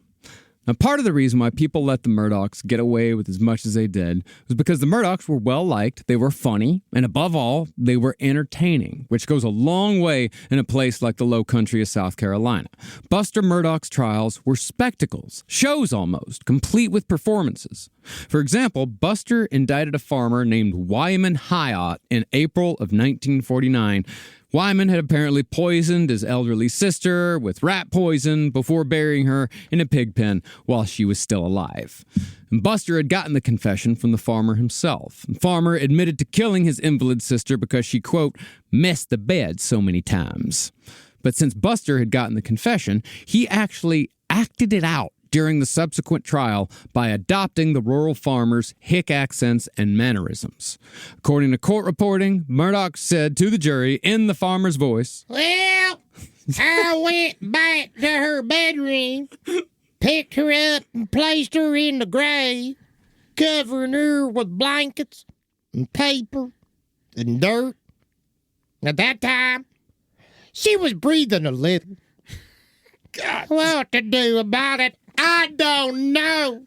Speaker 7: Now, part of the reason why people let the Murdaughs get away with as much as they did was because the Murdaughs were well-liked, they were funny, and above all, they were entertaining, which goes a long way in a place like the low country of South Carolina. Buster Murdaugh's trials were spectacles, shows almost, complete with performances. For example, Buster indicted a farmer named Wyman Hyatt in April of 1949. Wyman had apparently poisoned his elderly sister with rat poison before burying her in a pig pen while she was still alive. And Buster had gotten the confession from the farmer himself. The farmer admitted to killing his invalid sister because she, quote, messed the bed so many times. But since Buster had gotten the confession, he actually acted it out during the subsequent trial by adopting the rural farmer's hick accents and mannerisms. According to court reporting, Murdaugh said to the jury in the farmer's voice,
Speaker 9: Well, I went back to her bedroom, picked her up and placed her in the grave, covering her with blankets and paper and dirt. At that time, she was breathing a little. God. What to do about it, I don't know.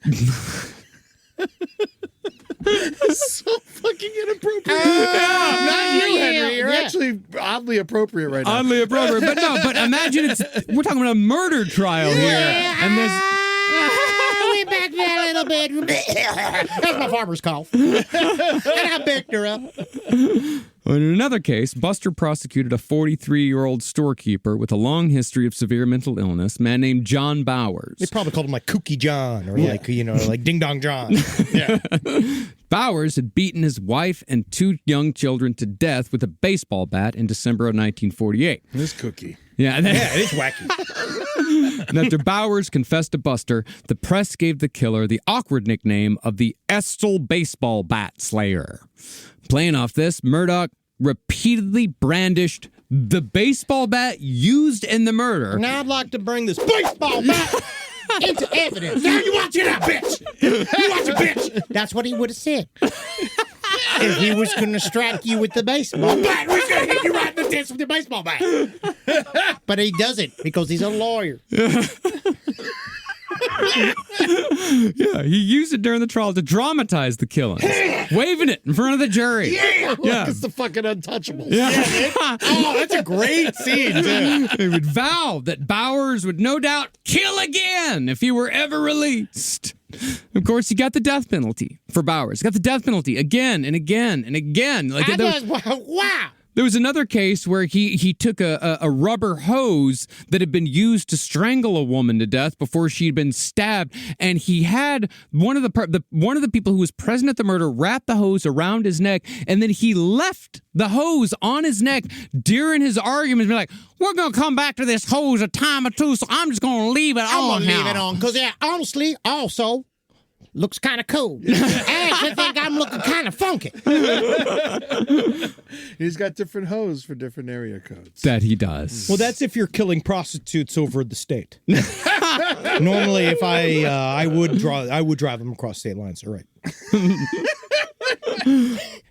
Speaker 8: So fucking inappropriate. Not you, Henry. You're actually oddly appropriate right now.
Speaker 7: oddly appropriate, but no, but imagine we're talking about a murder trial here. And there's
Speaker 9: I went back to that little bedroom. That's my farmer's cough. And I picked her up.
Speaker 7: In another case, Buster prosecuted a 43-year-old storekeeper with a long history of severe mental illness, a man named John Bowers.
Speaker 1: They probably called him like Kooky John or like Ding Dong John.
Speaker 8: Yeah.
Speaker 7: Bowers had beaten his wife and 2 young children to death with a baseball bat in December of 1948.
Speaker 8: This cookie.
Speaker 7: Yeah,
Speaker 1: Yeah, it is wacky.
Speaker 7: and after Bowers confessed to Buster, the press gave the killer the awkward nickname of the Estill Baseball Bat Slayer. Playing off this, Murdaugh repeatedly brandished the baseball bat used in the murder.
Speaker 1: Now I'd like to bring this baseball bat
Speaker 9: Into evidence.
Speaker 8: Now you watch it out, bitch. You watch it, bitch.
Speaker 9: That's what he would have said. If he was going to strike you with the baseball bat.
Speaker 8: We're going to hit you right in the tits with the baseball bat.
Speaker 9: But he doesn't because he's a lawyer.
Speaker 7: Yeah, he used it during the trial to dramatize the killings, waving it in front of the jury.
Speaker 8: Yeah. It's the fucking Untouchables.
Speaker 7: Yeah.
Speaker 8: Oh, that's a great scene, too.
Speaker 7: He would vow that Bowers would no doubt kill again if he were ever released. Of course, he got the death penalty for Bowers. He got the death penalty again and again and again. Like
Speaker 9: Wow.
Speaker 7: There was another case where he took a rubber hose that had been used to strangle a woman to death before she had been stabbed, and he had one of the people who was present at the murder wrap the hose around his neck, and then he left the hose on his neck during his argument, be like, "We're gonna come back to this hose a time or two, so I'm just gonna leave it
Speaker 9: I'm
Speaker 7: on
Speaker 9: going to
Speaker 7: now."
Speaker 9: leave it on because, honestly, also looks kind of cool. I actually think I'm looking kind of funky.
Speaker 8: He's got different hose for different area codes.
Speaker 7: That he does.
Speaker 1: Well, that's if you're killing prostitutes over the state. Normally, if I would drive them across state lines. All right.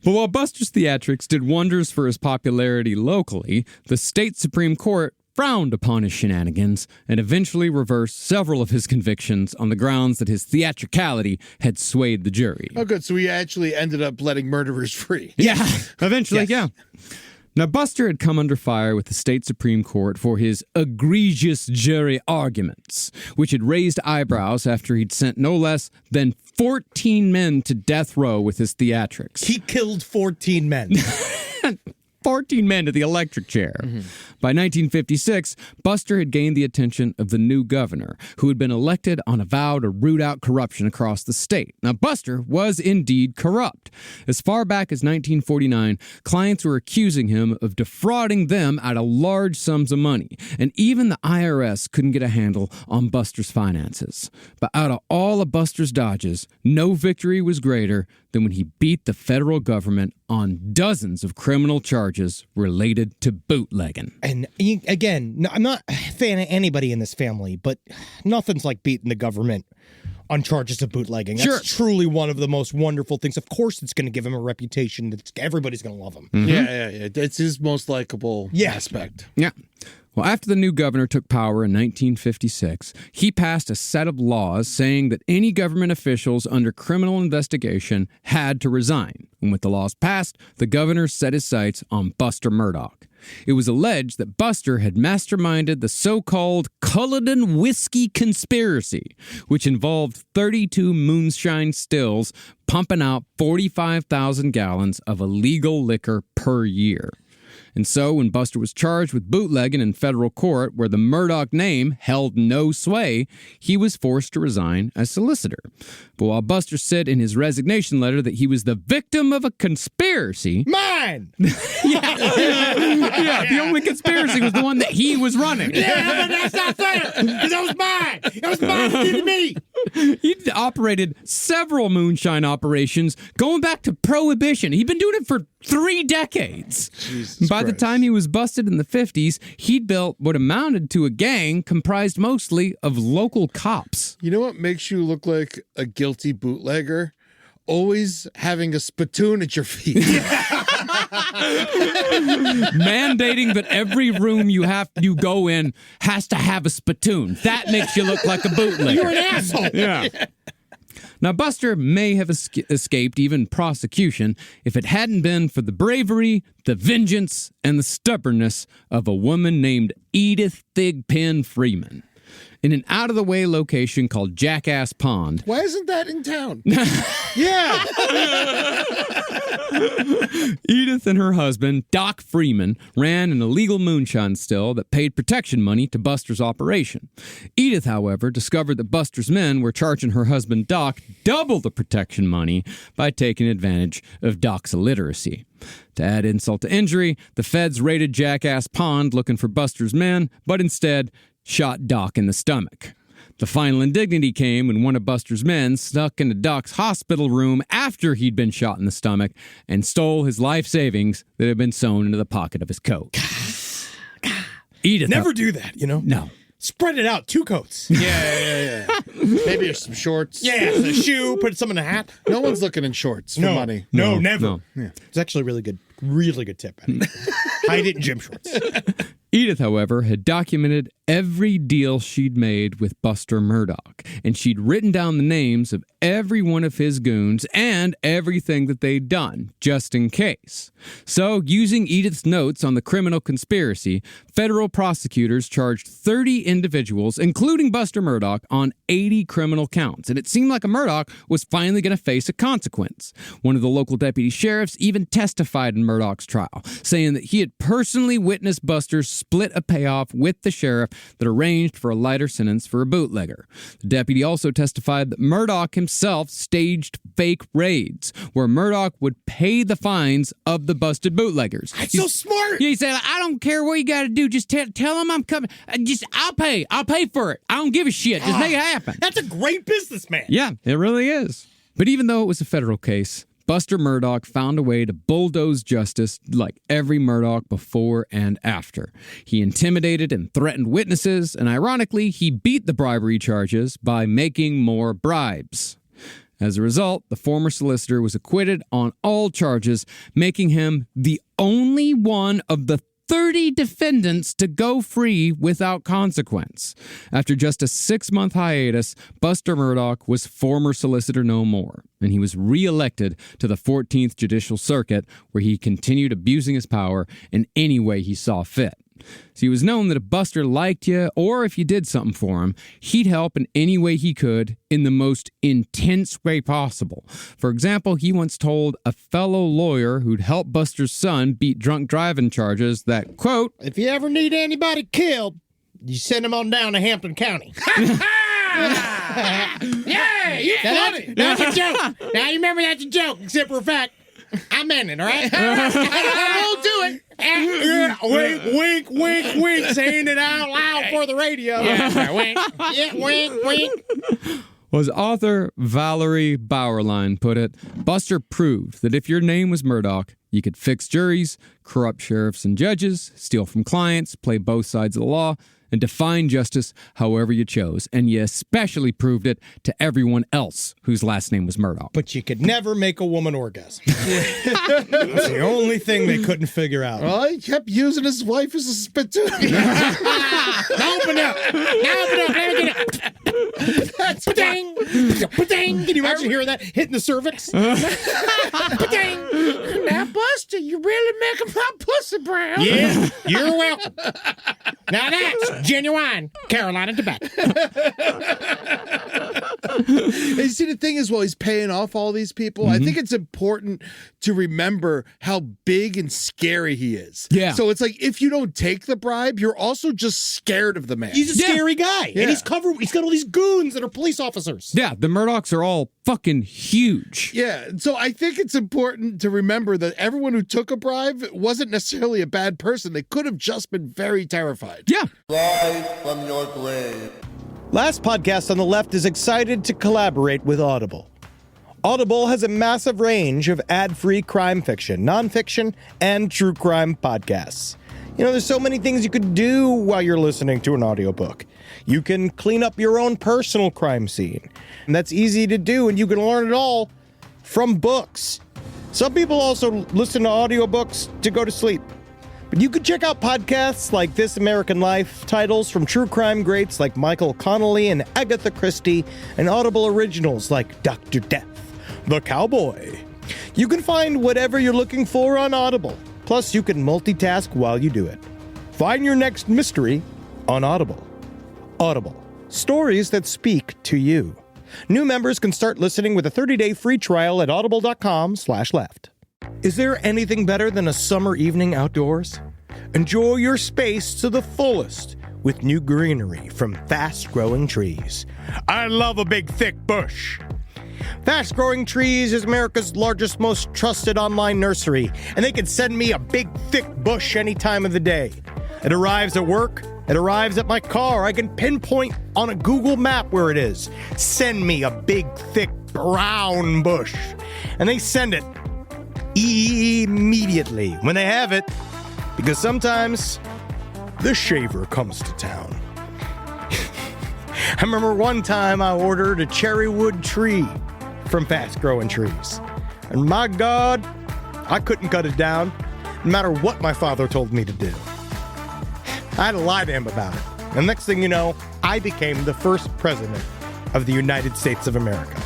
Speaker 7: But while Buster's theatrics did wonders for his popularity locally, the state Supreme Court frowned upon his shenanigans and eventually reversed several of his convictions on the grounds that his theatricality had swayed the jury.
Speaker 8: Oh, good. So he actually ended up letting murderers free.
Speaker 7: Yeah, eventually, yeah. Now, Buster had come under fire with the state Supreme Court for his egregious jury arguments, which had raised eyebrows after he'd sent no less than 14 men to death row with his theatrics.
Speaker 1: He killed 14 men.
Speaker 7: 14 men to the electric chair. By 1956, Buster had gained the attention of the new governor, who had been elected on a vow to root out corruption across the state. Now, Buster was indeed corrupt. As far back as 1949, clients were accusing him of defrauding them out of large sums of money, and even the IRS couldn't get a handle on Buster's finances. But out of all of Buster's dodges, no victory was greater than when he beat the federal government on dozens of criminal charges related to bootlegging.
Speaker 1: And again, I'm not a fan of anybody in this family, but nothing's like beating the government on charges of bootlegging. That's truly one of the most wonderful things. Of course, it's going to give him a reputation that everybody's going to love him.
Speaker 8: Yeah. It's his most likable aspect.
Speaker 7: Yeah. Well, after the new governor took power in 1956, he passed a set of laws saying that any government officials under criminal investigation had to resign. And with the laws passed, the governor set his sights on Buster Murdaugh. It was alleged that Buster had masterminded the so-called Culloden Whiskey Conspiracy, which involved 32 moonshine stills pumping out 45,000 gallons of illegal liquor per year. And so, when Buster was charged with bootlegging in federal court, where the Murdaugh name held no sway, he was forced to resign as solicitor. But while Buster said in his resignation letter that he was the victim of a conspiracy...
Speaker 1: Mine!
Speaker 7: Yeah, the only conspiracy was the one that he was running.
Speaker 9: Yeah, but that's not fair, because it was mine. It was mine to me.
Speaker 7: He'd operated several moonshine operations going back to Prohibition. He'd been doing it for 3 decades. By the time he was busted in the 50s, he'd built what amounted to a gang comprised mostly of local cops.
Speaker 8: You know what makes you look like a guilty bootlegger? Always having a spittoon at your feet.
Speaker 7: Mandating that every room you go in has to have a spittoon. That makes you look like a bootlegger.
Speaker 9: You're an asshole.
Speaker 7: Yeah. Now, Buster may have escaped even prosecution if it hadn't been for the bravery, the vengeance, and the stubbornness of a woman named Edith Thigpen Freeman. In an out-of-the-way location called Jackass Pond.
Speaker 8: Why isn't that in town? Yeah.
Speaker 7: Edith and her husband, Doc Freeman, ran an illegal moonshine still that paid protection money to Buster's operation. Edith, however, discovered that Buster's men were charging her husband, Doc, double the protection money by taking advantage of Doc's illiteracy. To add insult to injury, the feds raided Jackass Pond looking for Buster's men, but instead shot Doc in the stomach. The final indignity came when one of Buster's men snuck into Doc's hospital room after he'd been shot in the stomach and stole his life savings that had been sewn into the pocket of his coat. Edith,
Speaker 1: Never do that, you know?
Speaker 7: No.
Speaker 1: Spread it out, 2 coats.
Speaker 8: Yeah. Maybe some shorts.
Speaker 1: Yeah, a shoe, put some in a hat.
Speaker 8: No one's looking in shorts for money.
Speaker 1: No, never.
Speaker 7: No.
Speaker 8: Yeah.
Speaker 1: It's actually a really good tip. Hide it in gym shorts.
Speaker 7: Edith, however, had documented every deal she'd made with Buster Murdaugh, and she'd written down the names of every one of his goons and everything that they'd done, just in case. So, using Edith's notes on the criminal conspiracy, federal prosecutors charged 30 individuals, including Buster Murdaugh, on 80 criminal counts, and it seemed like a Murdaugh was finally going to face a consequence. One of the local deputy sheriffs even testified in Murdaugh's trial, saying that he had personally witnessed Buster split a payoff with the sheriff that arranged for a lighter sentence for a bootlegger. The deputy also testified that Murdaugh himself staged fake raids, where Murdaugh would pay the fines of the busted bootleggers.
Speaker 1: That's so smart.
Speaker 7: Yeah, he said, I don't care what you got to do. Just tell them I'm coming. I'll pay. I'll pay for it. I don't give a shit. Just make it happen.
Speaker 1: That's a great businessman.
Speaker 7: Yeah, it really is. But even though it was a federal case, Buster Murdaugh found a way to bulldoze justice like every Murdaugh before and after. He intimidated and threatened witnesses, and ironically, he beat the bribery charges by making more bribes. As a result, the former solicitor was acquitted on all charges, making him the only one of the 30 defendants to go free without consequence. After just a 6-month hiatus, Buster Murdaugh was former solicitor no more, and he was re-elected to the 14th Judicial Circuit, where he continued abusing his power in any way he saw fit. So it was known that if Buster liked you or if you did something for him, he'd help in any way he could in the most intense way possible. For example, he once told a fellow lawyer who'd helped Buster's son beat drunk driving charges that, quote,
Speaker 9: "If you ever need anybody killed, you send them on down to Hampton County."
Speaker 8: Yeah, you funny.
Speaker 9: That's a joke. Now you remember that's a joke, except for a fact. I meant it, all right? I won't do it. Wink, wink, wink, wink, saying it out loud for the radio. Yeah, wink. Yeah, wink, wink.
Speaker 7: As author Valerie Bauerlein put it, Buster proved that if your name was Murdaugh, you could fix juries, corrupt sheriffs and judges, steal from clients, play both sides of the law, and define justice however you chose. And you especially proved it to everyone else whose last name was Murdaugh.
Speaker 1: But you could never make a woman orgasm. That's the only thing they couldn't figure out.
Speaker 8: Well, he kept using his wife as a spittoon.
Speaker 9: Open up. Now open up. Let me get it.
Speaker 8: That's
Speaker 9: Ba-ding. Ba-ding. Can you imagine hearing that hitting the cervix? Ba-ding.
Speaker 8: Now, Buster, you really making my pussy brown.
Speaker 9: Yeah, you're welcome. Now that's genuine Carolina tobacco.
Speaker 8: You see, the thing is, while he's paying off all these people, I think it's important to remember how big and scary he is.
Speaker 7: Yeah.
Speaker 8: So it's like, if you don't take the bribe, you're also just scared of the man.
Speaker 9: He's a scary guy,
Speaker 8: Yeah.
Speaker 9: and he's got all these goons that are police officers.
Speaker 7: Yeah, the Murdaughs are all fucking huge.
Speaker 8: Yeah, so I think it's important to remember that everyone who took a bribe wasn't necessarily a bad person. They could have just been very terrified.
Speaker 7: Yeah.
Speaker 6: Rise from your grave.
Speaker 1: Last Podcast on the Left is excited to collaborate with Audible. Audible has a massive range of ad-free crime fiction, nonfiction, and true crime podcasts. You know, there's so many things you could do while you're listening to an audiobook. You can clean up your own personal crime scene. And that's easy to do, and you can learn it all from books. Some people also listen to audiobooks to go to sleep. But you could check out podcasts like This American Life, titles from true crime greats like Michael Connelly and Agatha Christie, and Audible originals like Dr. Death, The Cowboy. You can find whatever you're looking for on Audible. Plus, you can multitask while you do it. Find your next mystery on Audible. Audible. Stories that speak to you. New members can start listening with a 30-day free trial at audible.com/left. Is there anything better than a summer evening outdoors? Enjoy your space to the fullest with new greenery from Fast Growing Trees. I love a big, thick bush. Fast Growing Trees is America's largest, most trusted online nursery, and they can send me a big, thick bush any time of the day. It arrives at work. It arrives at my car. I can pinpoint on a Google map where it is. Send me a big, thick, brown bush. And they send it immediately when they have it, because sometimes the shaver comes to town. I remember one time I ordered a cherrywood tree from Fast Growing Trees, and my God, I couldn't cut it down, no matter what my father told me to do. I had to lie to him about it, and next thing you know, I became the first president of the United States of America.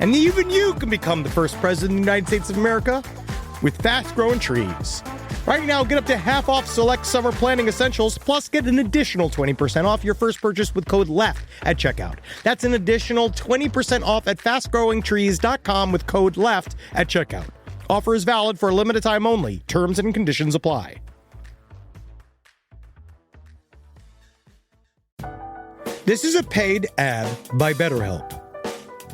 Speaker 1: And even you can become the first president of the United States of America with Fast Growing Trees. Right now, get up to half off select summer planning essentials, plus get an additional 20% off your first purchase with code LEFT at checkout. That's an additional 20% off at fastgrowingtrees.com with code LEFT at checkout. Offer is valid for a limited time only. Terms and conditions apply. This is a paid ad by BetterHelp.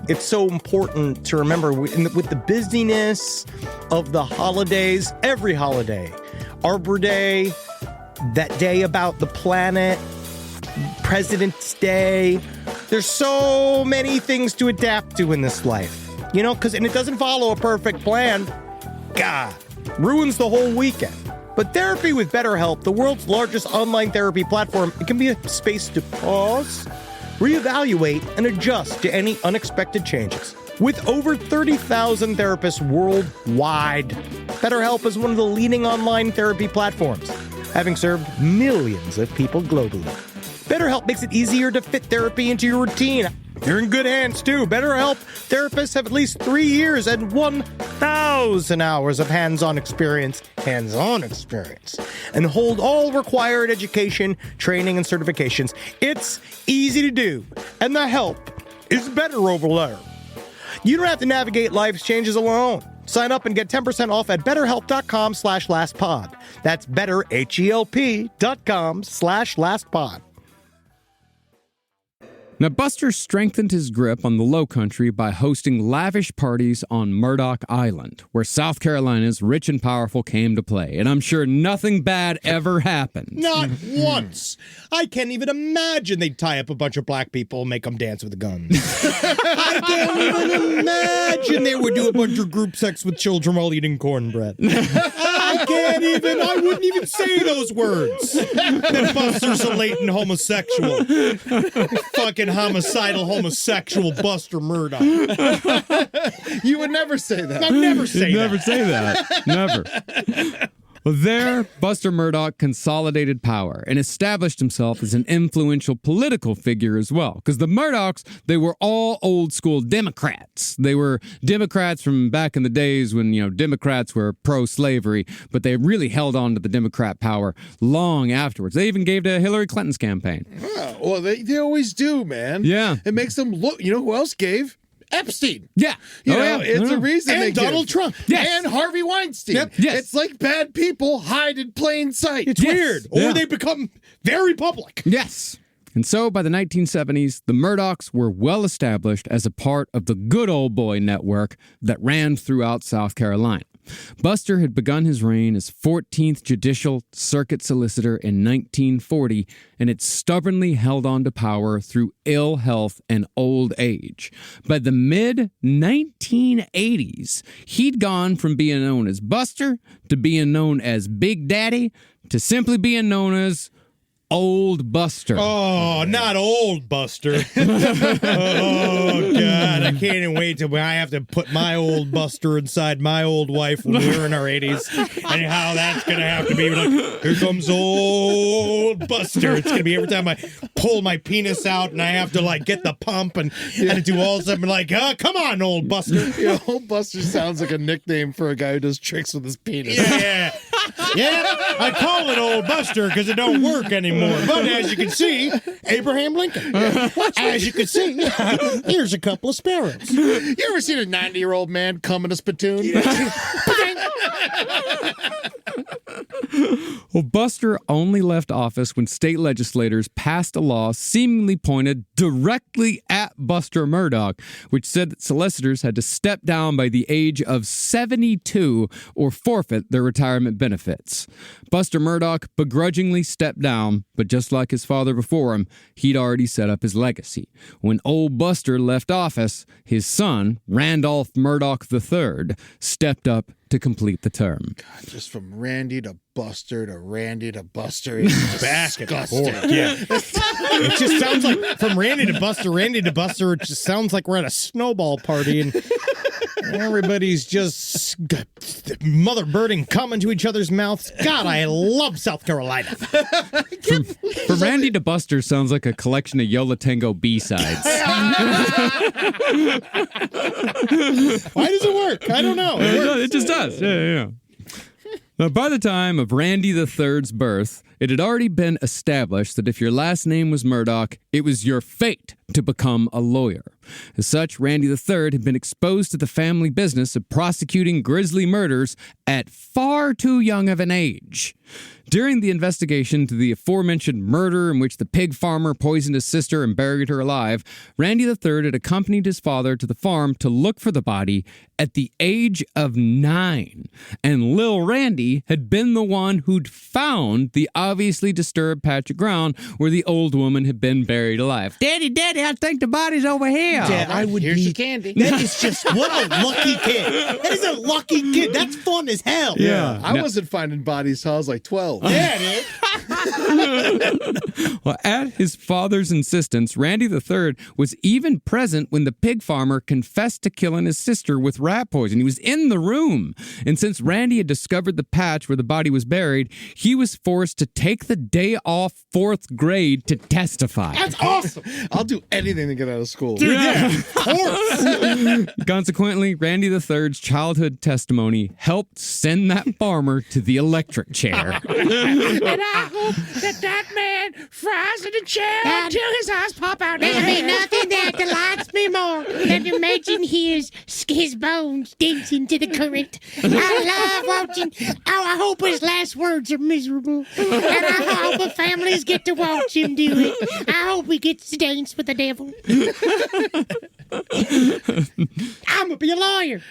Speaker 1: It's so important to remember with the busyness of the holidays, every holiday, Arbor Day, that day about the planet, President's Day. There's so many things to adapt to in this life, you know, and it doesn't follow a perfect plan. God, ruins the whole weekend. But therapy with BetterHelp, the world's largest online therapy platform, it can be a space to pause, reevaluate, and adjust to any unexpected changes. With over 30,000 therapists worldwide, BetterHelp is one of the leading online therapy platforms, having served millions of people globally. BetterHelp makes it easier to fit therapy into your routine. You're in good hands, too. BetterHelp therapists have at least 3 years and 1,000 hours of hands-on experience, and hold all required education, training, and certifications. It's easy to do, and the help is better over there. You don't have to navigate life's changes alone. Sign up and get 10% off at betterhelp.com/lastpod. That's betterhelp.com/lastpod.
Speaker 7: Now, Buster strengthened his grip on the Lowcountry by hosting lavish parties on Murdaugh Island, where South Carolina's rich and powerful came to play. And I'm sure nothing bad ever happened.
Speaker 1: Not once. I can't even imagine they'd tie up a bunch of black people and make them dance with the guns. I can't even imagine they would do a bunch of group sex with children while eating cornbread. I wouldn't even say those words. That Buster's a latent homosexual. Fucking homicidal homosexual Buster Murdaugh.
Speaker 8: You would never say that.
Speaker 1: I'd never say that.
Speaker 7: Never say that. Never. Well, there, Buster Murdaugh consolidated power and established himself as an influential political figure as well. Because the Murdaughs, they were all old school Democrats. They were Democrats from back in the days when, Democrats were pro-slavery, but they really held on to the Democrat power long afterwards. They even gave to Hillary Clinton's campaign.
Speaker 8: Oh, well, they always do, man.
Speaker 7: Yeah.
Speaker 8: It makes them look, who else gave? Epstein.
Speaker 7: Yeah.
Speaker 8: It's a reason
Speaker 1: and
Speaker 8: they
Speaker 1: Donald
Speaker 8: give.
Speaker 1: Trump.
Speaker 7: Yes.
Speaker 8: And Harvey Weinstein.
Speaker 1: Yep.
Speaker 7: Yes.
Speaker 8: It's like bad people hide in plain sight.
Speaker 1: It's weird. Or
Speaker 7: Yeah.
Speaker 1: they become very public.
Speaker 7: Yes. And so by the 1970s, the Murdaughs were well established as a part of the good old boy network that ran throughout South Carolina. Buster had begun his reign as 14th Judicial Circuit Solicitor in 1940 and had stubbornly held on to power through ill health and old age. By the mid-1980s, he'd gone from being known as Buster to being known as Big Daddy to simply being known as Old Buster.
Speaker 1: Oh, not old Buster. Oh, God. I can't even wait till I have to put my old Buster inside my old wife when we're in our 80s. And how that's going to have to be like, here comes old Buster. It's going to be every time I pull my penis out and I have to, get the pump and do all something like, come on, old Buster.
Speaker 8: Old Buster sounds like a nickname for a guy who does tricks with his penis.
Speaker 1: Yeah. Yeah, I call it Old Buster because it don't work anymore. But as you can see, Abraham Lincoln. As you can see, here's a couple of sparrows.
Speaker 8: You ever seen a 90-year-old man come in a spittoon?
Speaker 7: Well, Buster only left office when state legislators passed a law seemingly pointed directly at Buster Murdaugh, which said that solicitors had to step down by the age of 72 or forfeit their retirement benefits. Buster Murdaugh begrudgingly stepped down, but just like his father before him, he'd already set up his legacy. When old Buster left office, his son, Randolph Murdaugh III, stepped up to complete the term.
Speaker 8: God, just from Randy to Buster to Randy to Buster. It's
Speaker 1: Back and
Speaker 8: disgusting.
Speaker 1: forth. Yeah. It just sounds like from Randy to Buster, it just sounds like we're at a snowball party and everybody's just mother birding coming to each other's mouths. God, I love South Carolina.
Speaker 7: From Randy to Buster sounds like a collection of Yola Tango B-sides.
Speaker 1: Why does it work? I don't know.
Speaker 7: It just does. Yeah. Now, by the time of Randy III's birth, it had already been established that if your last name was Murdaugh, it was your fate to become a lawyer. As such, Randy III had been exposed to the family business of prosecuting grisly murders at far too young of an age. During the investigation to the aforementioned murder in which the pig farmer poisoned his sister and buried her alive, Randy III had accompanied his father to the farm to look for the body at the age of 9. And Lil Randy had been the one who'd found the obviously disturbed patch of ground where the old woman had been buried alive. Daddy, I think the body's over here.
Speaker 1: Dad, I would
Speaker 8: Here's
Speaker 1: be.
Speaker 8: your candy.
Speaker 1: That is just what a lucky kid. That is a lucky kid. That's fun as hell.
Speaker 7: Yeah.
Speaker 8: I wasn't finding bodies till I was like 12.
Speaker 1: Yeah, dude.
Speaker 7: Well, at his father's insistence, Randy III was even present when the pig farmer confessed to killing his sister with rat poison. He was in the room. And since Randy had discovered the patch where the body was buried, he was forced to take the day off 4th grade to testify.
Speaker 8: That's awesome. I'll do anything to get out of school.
Speaker 7: Dude, yeah. Of course. Consequently, Randy III's childhood testimony helped send that farmer to the electric chair.
Speaker 9: And I hope that man fries in a chair until his eyes pop out. There's been nothing that delights me more than to imagine his bones dancing to the current. I love watching. Oh, I hope his last words are miserable. And I hope families get to watch him do it. I hope he gets to dance with the devil. I'm going to be a lawyer.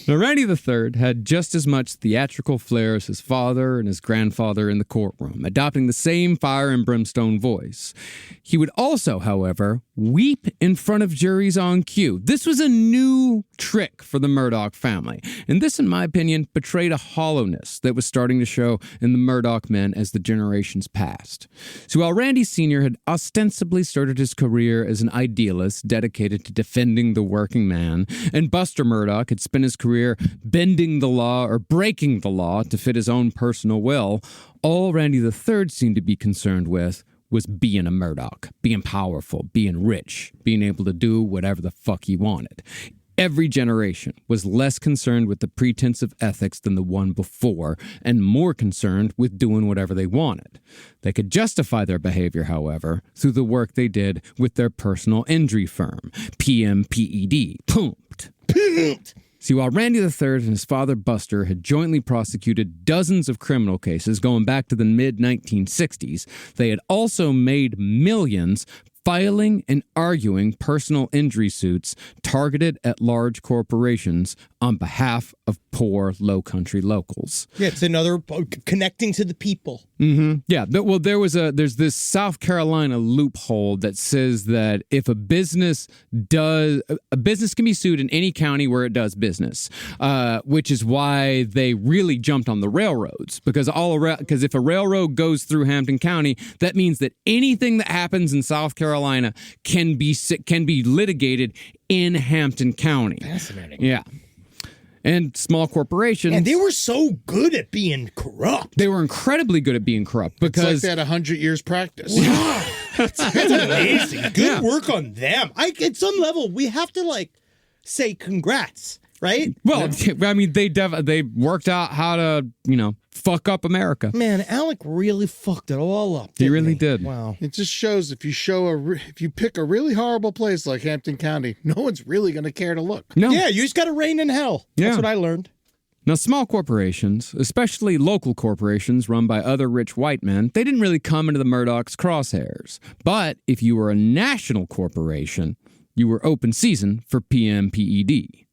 Speaker 7: Now, Randy III had just as much theatrical flair as his father and his grandfather in the courtroom, adopting the same fire and brimstone voice. He would also, however, weep in front of juries on cue. This was a new trick for the Murdaugh family, and this, in my opinion, betrayed a hollowness that was starting to show in the Murdaugh men as the generations passed. So while Randy Sr. had ostensibly started his career as an idealist dedicated to defending the working man, and Buster Murdaugh had spent his career bending the law or breaking the law to fit his own personal will, all Randy III seemed to be concerned with was being a Murdaugh, being powerful, being rich, being able to do whatever the fuck he wanted. Every generation was less concerned with the pretense of ethics than the one before, and more concerned with doing whatever they wanted. They could justify their behavior, however, through the work they did with their personal injury firm, PMPED. Pumped. See, while Randy III and his father Buster had jointly prosecuted dozens of criminal cases going back to the mid-1960s, they had also made millions filing and arguing personal injury suits targeted at large corporations on behalf of poor low-country locals.
Speaker 1: Yeah, it's another connecting to the people.
Speaker 7: Mm-hmm. Yeah, well, there's this South Carolina loophole that says that if a business can be sued in any county where it does business, which is why they really jumped on the railroads, because if a railroad goes through Hampton County, that means that anything that happens in South Carolina can be litigated in Hampton County.
Speaker 1: Fascinating.
Speaker 7: Yeah. And small corporations.
Speaker 1: And they were so good at being corrupt.
Speaker 7: They were incredibly good at being corrupt because
Speaker 8: it's like they had 100 years practice.
Speaker 1: Wow. That's amazing. Good work on them. At some level, we have to say congrats, right?
Speaker 7: Well, I mean, they worked out how to, fuck up America.
Speaker 1: Man, Alec really fucked it all up.
Speaker 7: He really did.
Speaker 1: Wow.
Speaker 8: It just shows if you pick a really horrible place like Hampton County, no one's really going to care to look.
Speaker 7: No.
Speaker 1: Yeah, you just got to reign in hell.
Speaker 7: Yeah.
Speaker 1: That's what I learned.
Speaker 7: Now, small corporations, especially local corporations run by other rich white men, they didn't really come into the Murdaugh's crosshairs. But if you were a national corporation, you were open season for PMPED.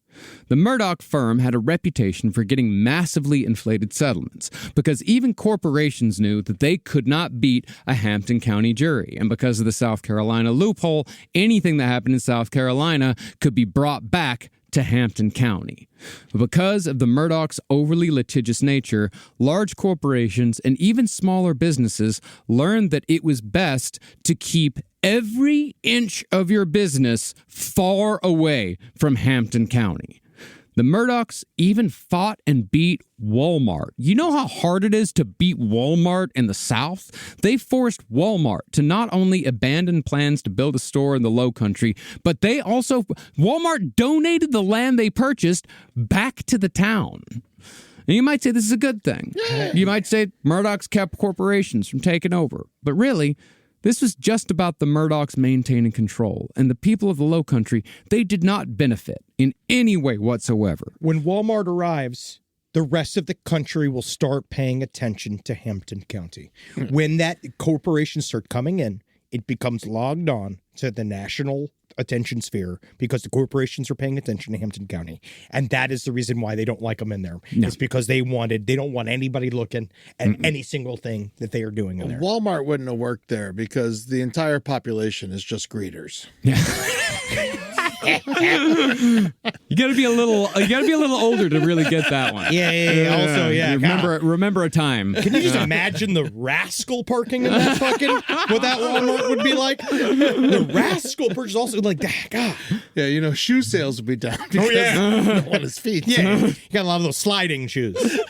Speaker 7: The Murdaugh firm had a reputation for getting massively inflated settlements because even corporations knew that they could not beat a Hampton County jury. And because of the South Carolina loophole, anything that happened in South Carolina could be brought back to Hampton County. But because of the Murdaugh's overly litigious nature, large corporations and even smaller businesses learned that it was best to keep every inch of your business far away from Hampton County. The Murdaughs even fought and beat Walmart. You know how hard it is to beat Walmart in the South? They forced Walmart to not only abandon plans to build a store in the Low Country, but Walmart donated the land they purchased back to the town. And you might say this is a good thing. Yeah. You might say Murdaugh's kept corporations from taking over. But really, this was just about the Murdaughs maintaining control, and the people of the Low Country, they did not benefit in any way whatsoever.
Speaker 1: When Walmart arrives, the rest of the country will start paying attention to Hampton County. When that corporations start coming in, it becomes logged on to the national attention sphere because the corporations are paying attention to Hampton County. And that is the reason why they don't like them in there. No. It's because they don't want anybody looking at any single thing that they are doing in there.
Speaker 8: Walmart wouldn't have worked there because the entire population is just greeters.
Speaker 7: Yeah. You gotta be a little older to really get that one.
Speaker 1: Yeah. Also, yeah.
Speaker 7: Remember a time.
Speaker 1: Can you just imagine the rascal parking in that fucking, what that Walmart would be like? The rascal purchase also like, God.
Speaker 8: Yeah, you know, shoe sales would be down because no one has feet.
Speaker 1: Yeah, you got a lot of those sliding shoes.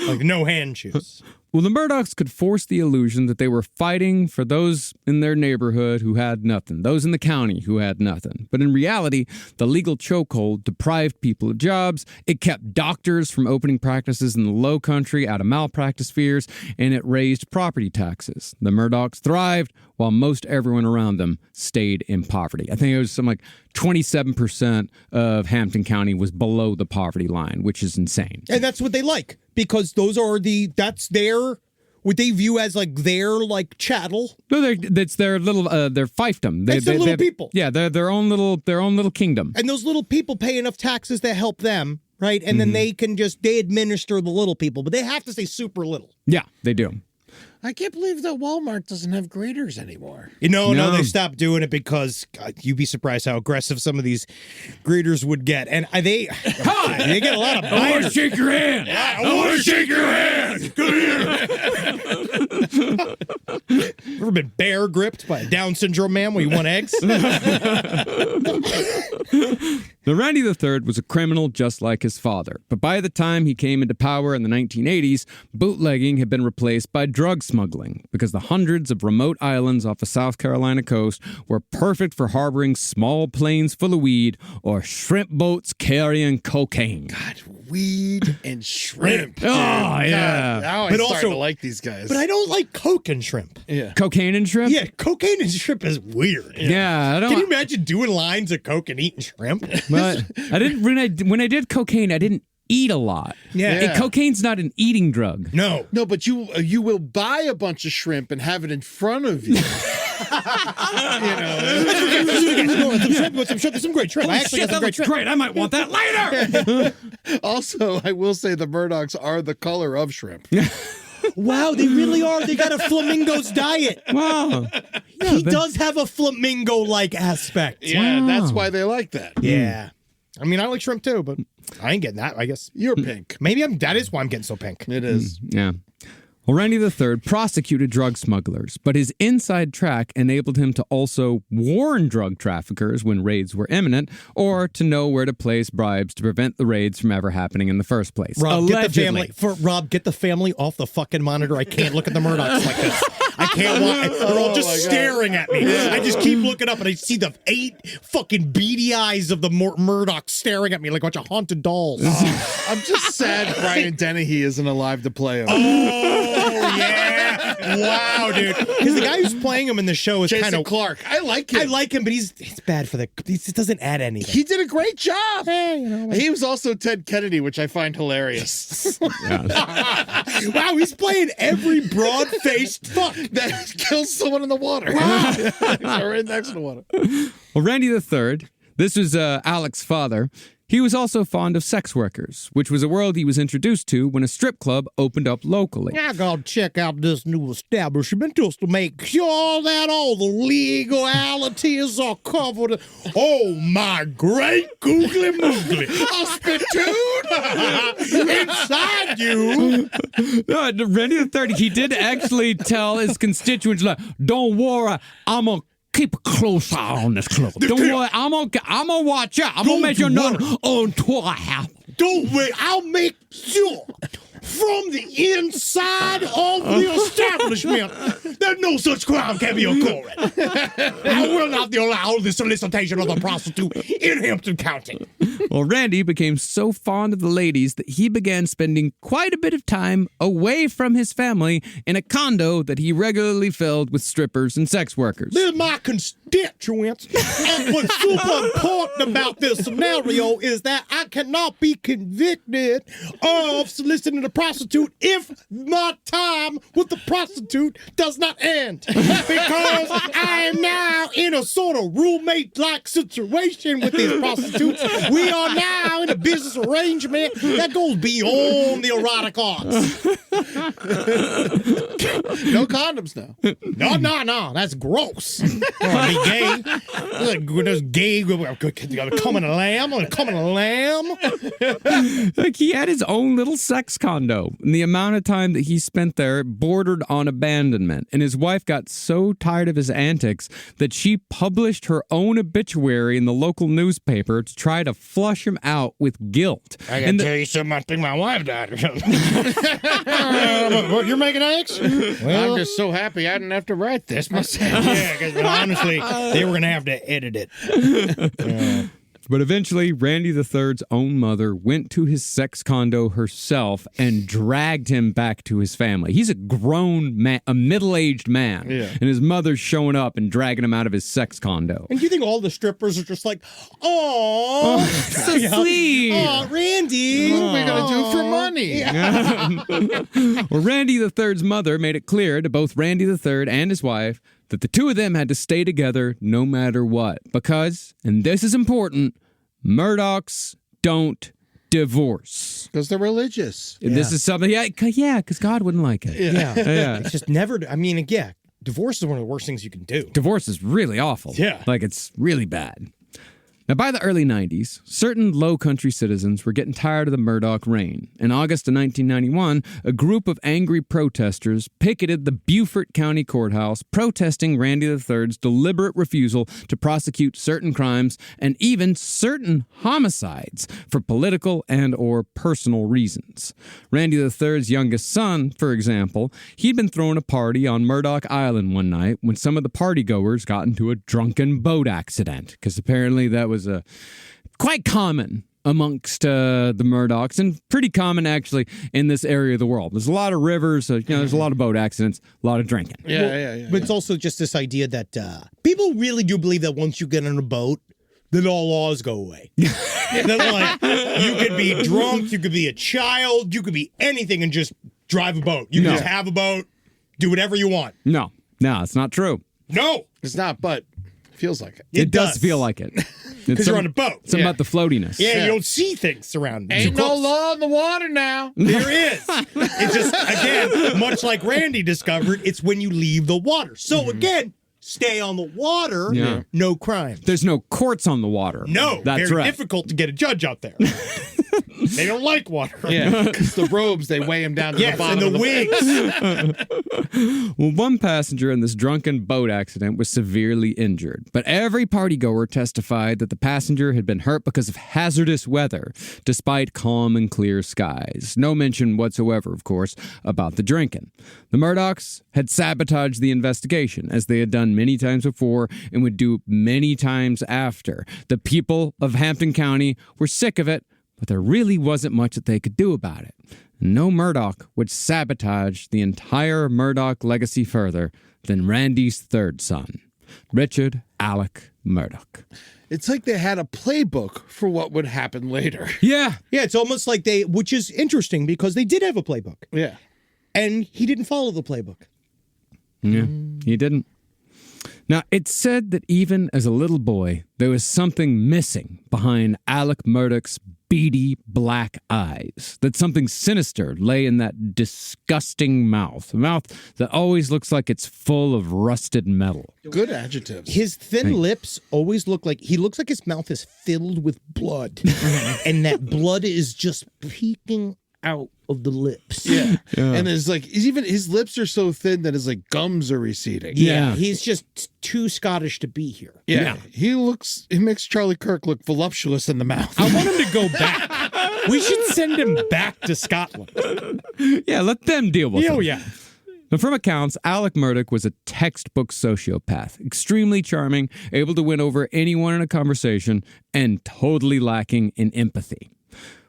Speaker 1: Like no hand shoes.
Speaker 7: Well, the Murdaughs could force the illusion that they were fighting for those in their neighborhood who had nothing, those in the county who had nothing. But in reality, the legal chokehold deprived people of jobs, it kept doctors from opening practices in the Low Country out of malpractice fears, and it raised property taxes. The Murdaughs thrived while most everyone around them stayed in poverty. I think it was something like 27% of Hampton County was below the poverty line, which is insane.
Speaker 1: And that's what they like, because those are that's their, what they view as like their like chattel.
Speaker 7: No, that's their little their fiefdom.
Speaker 1: That's their little people.
Speaker 7: Yeah, they're their own little kingdom.
Speaker 1: And those little people pay enough taxes to help them, right? And then they administer the little people, but they have to stay super little.
Speaker 7: Yeah, they do.
Speaker 8: I can't believe that Walmart doesn't have graders anymore.
Speaker 1: No, they stopped doing it because you'd be surprised how aggressive some of these greeters would get. And they get a lot of biters.
Speaker 7: I want to shake your hand.
Speaker 1: I want to shake your hand. Come here. Ever been bear gripped by a Down syndrome man when you want eggs?
Speaker 7: Now, Randy III was a criminal just like his father, but by the time he came into power in the 1980s, bootlegging had been replaced by drug smuggling because the hundreds of remote islands off the South Carolina coast were perfect for harboring small planes full of weed or shrimp boats carrying cocaine.
Speaker 8: God, weed and shrimp.
Speaker 7: Oh, yeah.
Speaker 8: Now I'm starting to like these guys.
Speaker 1: But I don't like coke and shrimp.
Speaker 8: Yeah.
Speaker 7: Cocaine and shrimp?
Speaker 1: Yeah, cocaine and shrimp is weird.
Speaker 7: Yeah, I don't.
Speaker 1: Can you imagine doing lines of coke and eating shrimp?
Speaker 7: But I didn't when I did cocaine, I didn't eat a lot.
Speaker 1: Yeah.
Speaker 7: And cocaine's not an eating drug.
Speaker 1: No,
Speaker 8: but you will buy a bunch of shrimp and have it in front of you.
Speaker 1: Some great shrimp. I actually got some great shrimp.
Speaker 7: Great, I might want that later.
Speaker 8: Also, I will say the Murdaughs are the color of shrimp.
Speaker 1: Wow, they really are. They got a flamingo's diet.
Speaker 7: Wow.
Speaker 1: He does have a flamingo-like aspect.
Speaker 8: Yeah, that's why they like that.
Speaker 1: Yeah. I mean, I like shrimp too, but I ain't getting that, I guess.
Speaker 8: You're pink.
Speaker 1: Maybe that is why I'm getting so pink.
Speaker 8: It is.
Speaker 7: Yeah. Well, Randy III prosecuted drug smugglers, but his inside track enabled him to also warn drug traffickers when raids were imminent, or to know where to place bribes to prevent the raids from ever happening in the first place.
Speaker 1: Rob, get the family off the fucking monitor. I can't look at the Murdaughs like this. I can't watch. They're all just staring at me. Yeah. I just keep looking up and I see the 8 fucking beady eyes of the Murdaugh staring at me like a bunch of haunted dolls.
Speaker 8: I'm just sad Brian Dennehy isn't alive to play him.
Speaker 1: Oh, yeah. Wow, dude. Because the guy who's playing him in the show is kind of
Speaker 8: Clark. I like him.
Speaker 1: I like him, but he's bad for it doesn't add anything.
Speaker 8: He did a great job. He was also Ted Kennedy, which I find hilarious.
Speaker 1: Wow, he's playing every broad-faced fuck
Speaker 8: that kills someone in the water. Wow. Right next to the water.
Speaker 7: Well, Randy III, this was Alex's father. He was also fond of sex workers, which was a world he was introduced to when a strip club opened up locally.
Speaker 1: I gotta check out this new establishment just to make sure that all the legalities are covered. Oh, my great googly moogly. A spittoon inside you.
Speaker 7: No, Randy III, he did actually tell his constituents, like, don't worry, I'm going to keep a close eye on this club. Don't worry, I'm gonna watch out. I'm gonna make sure nothing untoward happens.
Speaker 1: Don't worry, I'll make sure from the inside of the establishment that no such crime can be occurring. I will not allow the solicitation of a prostitute in Hampton County.
Speaker 7: Well, Randy became so fond of the ladies that he began spending quite a bit of time away from his family in a condo that he regularly filled with strippers and sex workers.
Speaker 1: They're my constituents. And what's super important about this scenario is that I cannot be convicted of soliciting a prostitute if my time with the prostitute does not end. Because I am now in a sort of roommate-like situation with these prostitutes. We are now in a business arrangement that goes beyond the erotic arts.
Speaker 8: No condoms now.
Speaker 1: No. That's gross. I gay. There's gay. Coming a lamb.
Speaker 7: Like, he had his own little sex condo, and the amount of time that he spent there bordered on abandonment. And his wife got so tired of his antics that she published her own obituary in the local newspaper to try to flush him out with guilt.
Speaker 9: I gotta tell you something. I think my wife died or something. What, you're making eggs? Well, I'm just so happy I didn't have to write this myself.
Speaker 1: Yeah, because honestly, they were going to have to edit it.
Speaker 7: But eventually, Randy III's own mother went to his sex condo herself and dragged him back to his family. He's a grown man, a middle-aged man, and his mother's showing up and dragging him out of his sex condo.
Speaker 1: And do you think all the strippers are just like, oh,
Speaker 7: so sweet.
Speaker 1: Oh, Randy.
Speaker 8: What are we going to do for money?
Speaker 7: Well, Randy III's mother made it clear to both Randy III and his wife that the two of them had to stay together no matter what. Because, and this is important, Murdaughs don't divorce.
Speaker 8: Because they're religious.
Speaker 7: This is something, because God wouldn't like it.
Speaker 1: Yeah. It's just never, I mean, divorce is one of the worst things you can do.
Speaker 7: Divorce is really awful.
Speaker 1: Yeah.
Speaker 7: Like, it's really bad. Now, by the early 90s, certain low country citizens were getting tired of the Murdaugh reign. In August of 1991, a group of angry protesters picketed the Beaufort County Courthouse, protesting Randy III's deliberate refusal to prosecute certain crimes and even certain homicides for political and or personal reasons. Randy III's youngest son, for example, he'd been throwing a party on Murdaugh Island one night when some of the partygoers got into a drunken boat accident, because apparently that was quite common amongst the Murdaughs, and pretty common actually in this area of the world. There's a lot of rivers, there's a lot of boat accidents, a lot of drinking.
Speaker 1: But it's also just this idea that people really do believe that once you get on a boat, then all laws go away. That, like, you could be drunk, you could be a child, you could be anything and just drive a boat. You can just have a boat, do whatever you want.
Speaker 7: No, it's not true.
Speaker 1: No,
Speaker 8: it's not, but feels like it.
Speaker 7: It does feel like it.
Speaker 1: Because you're on a boat.
Speaker 7: Something about the floatiness.
Speaker 1: Yeah, you don't see things around.
Speaker 8: Ain't no law in the water now.
Speaker 1: There is. It's just, again, much like Randy discovered, it's when you leave the water. So again, stay on the water, no crime.
Speaker 7: There's no courts on the water.
Speaker 1: No,
Speaker 7: that's
Speaker 1: very
Speaker 7: right.
Speaker 1: difficult to get a judge out there. They don't like water.
Speaker 8: Yeah, because the robes, they weigh him down to the bottom
Speaker 1: and
Speaker 8: of
Speaker 1: the
Speaker 8: wigs.
Speaker 7: Well, one passenger in this drunken boat accident was severely injured, but every partygoer testified that the passenger had been hurt because of hazardous weather, despite calm and clear skies. No mention whatsoever, of course, about the drinking. The Murdaughs had sabotaged the investigation, as they had done many times before and would do many times after. The people of Hampton County were sick of it, but there really wasn't much that they could do about it. No Murdaugh would sabotage the entire Murdaugh legacy further than Randy's third son, Richard Alec Murdaugh.
Speaker 8: It's like they had a playbook for what would happen later.
Speaker 7: Yeah.
Speaker 1: Yeah, it's almost like which is interesting because they did have a playbook.
Speaker 8: Yeah.
Speaker 1: And he didn't follow the playbook.
Speaker 7: Yeah, he didn't. Now, it's said that even as a little boy, there was something missing behind Alec Murdaugh's beady black eyes, that something sinister lay in that disgusting mouth, a mouth that always looks like it's full of rusted metal.
Speaker 8: Good adjectives.
Speaker 1: His thin lips always look like, he looks like his mouth is filled with blood. And that blood is just peeking out of the lips.
Speaker 8: Yeah. And there's like, even his lips are so thin that his like gums are receding.
Speaker 7: Yeah.
Speaker 1: He's just too Scottish to be here.
Speaker 8: Yeah. He makes Charlie Kirk look voluptuous in the mouth.
Speaker 1: I want him to go back. We should send him back to Scotland.
Speaker 7: Yeah, let them deal with it.
Speaker 1: Oh, yeah.
Speaker 7: Now, from accounts, Alec Murdaugh was a textbook sociopath, extremely charming, able to win over anyone in a conversation, and totally lacking in empathy.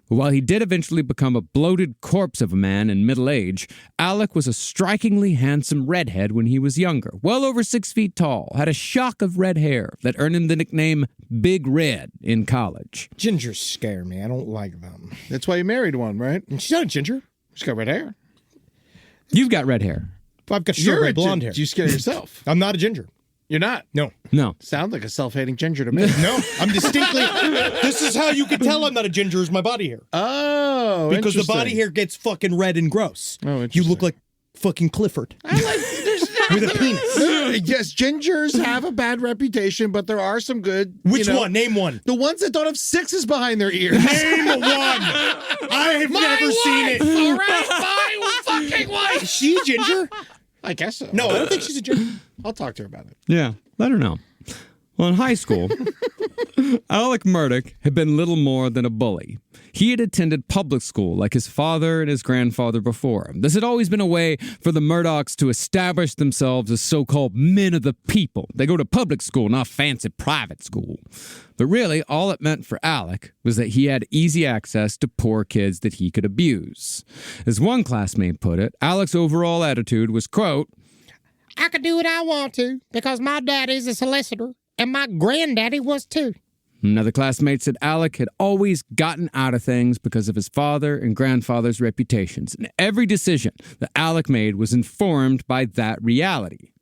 Speaker 7: While he did eventually become a bloated corpse of a man in middle age, Alec was a strikingly handsome redhead when he was younger, well over 6 feet tall, had a shock of red hair that earned him the nickname Big Red in college.
Speaker 1: Gingers scare me. I don't like them.
Speaker 8: That's why he married one, right?
Speaker 1: She's not a ginger.
Speaker 8: She's got red hair.
Speaker 7: You've got red hair.
Speaker 1: I've got short red blonde hair.
Speaker 8: You scare yourself.
Speaker 1: I'm not a ginger.
Speaker 8: You're not?
Speaker 1: No.
Speaker 8: Sound like a self-hating ginger to me.
Speaker 1: No, I'm distinctly. This is how you can tell I'm not a ginger is my body hair.
Speaker 8: Oh,
Speaker 1: because the body hair gets fucking red and gross.
Speaker 8: Oh, interesting.
Speaker 1: You look like fucking Clifford.
Speaker 8: I like.
Speaker 1: with a penis.
Speaker 8: Yes, gingers have a bad reputation, but there are some good.
Speaker 1: Which one? Name one.
Speaker 8: The ones that don't have sixes behind their ears.
Speaker 1: Name one. I have never seen it.
Speaker 8: All right, my fucking wife.
Speaker 1: Is she a ginger?
Speaker 8: I guess so.
Speaker 1: No, I don't think she's a ginger.
Speaker 8: I'll talk to her about it.
Speaker 7: Yeah, let her know. Well, in high school, Alex Murdaugh had been little more than a bully. He had attended public school like his father and his grandfather before him. This had always been a way for the Murdaughs to establish themselves as so-called men of the people. They go to public school, not fancy private school. But really, all it meant for Alec was that he had easy access to poor kids that he could abuse. As one classmate put it, Alec's overall attitude was, quote,
Speaker 9: I could do what I want to because my daddy's a solicitor and my granddaddy was too.
Speaker 7: Another classmate said Alec had always gotten out of things because of his father and grandfather's reputations, and every decision that Alec made was informed by that reality.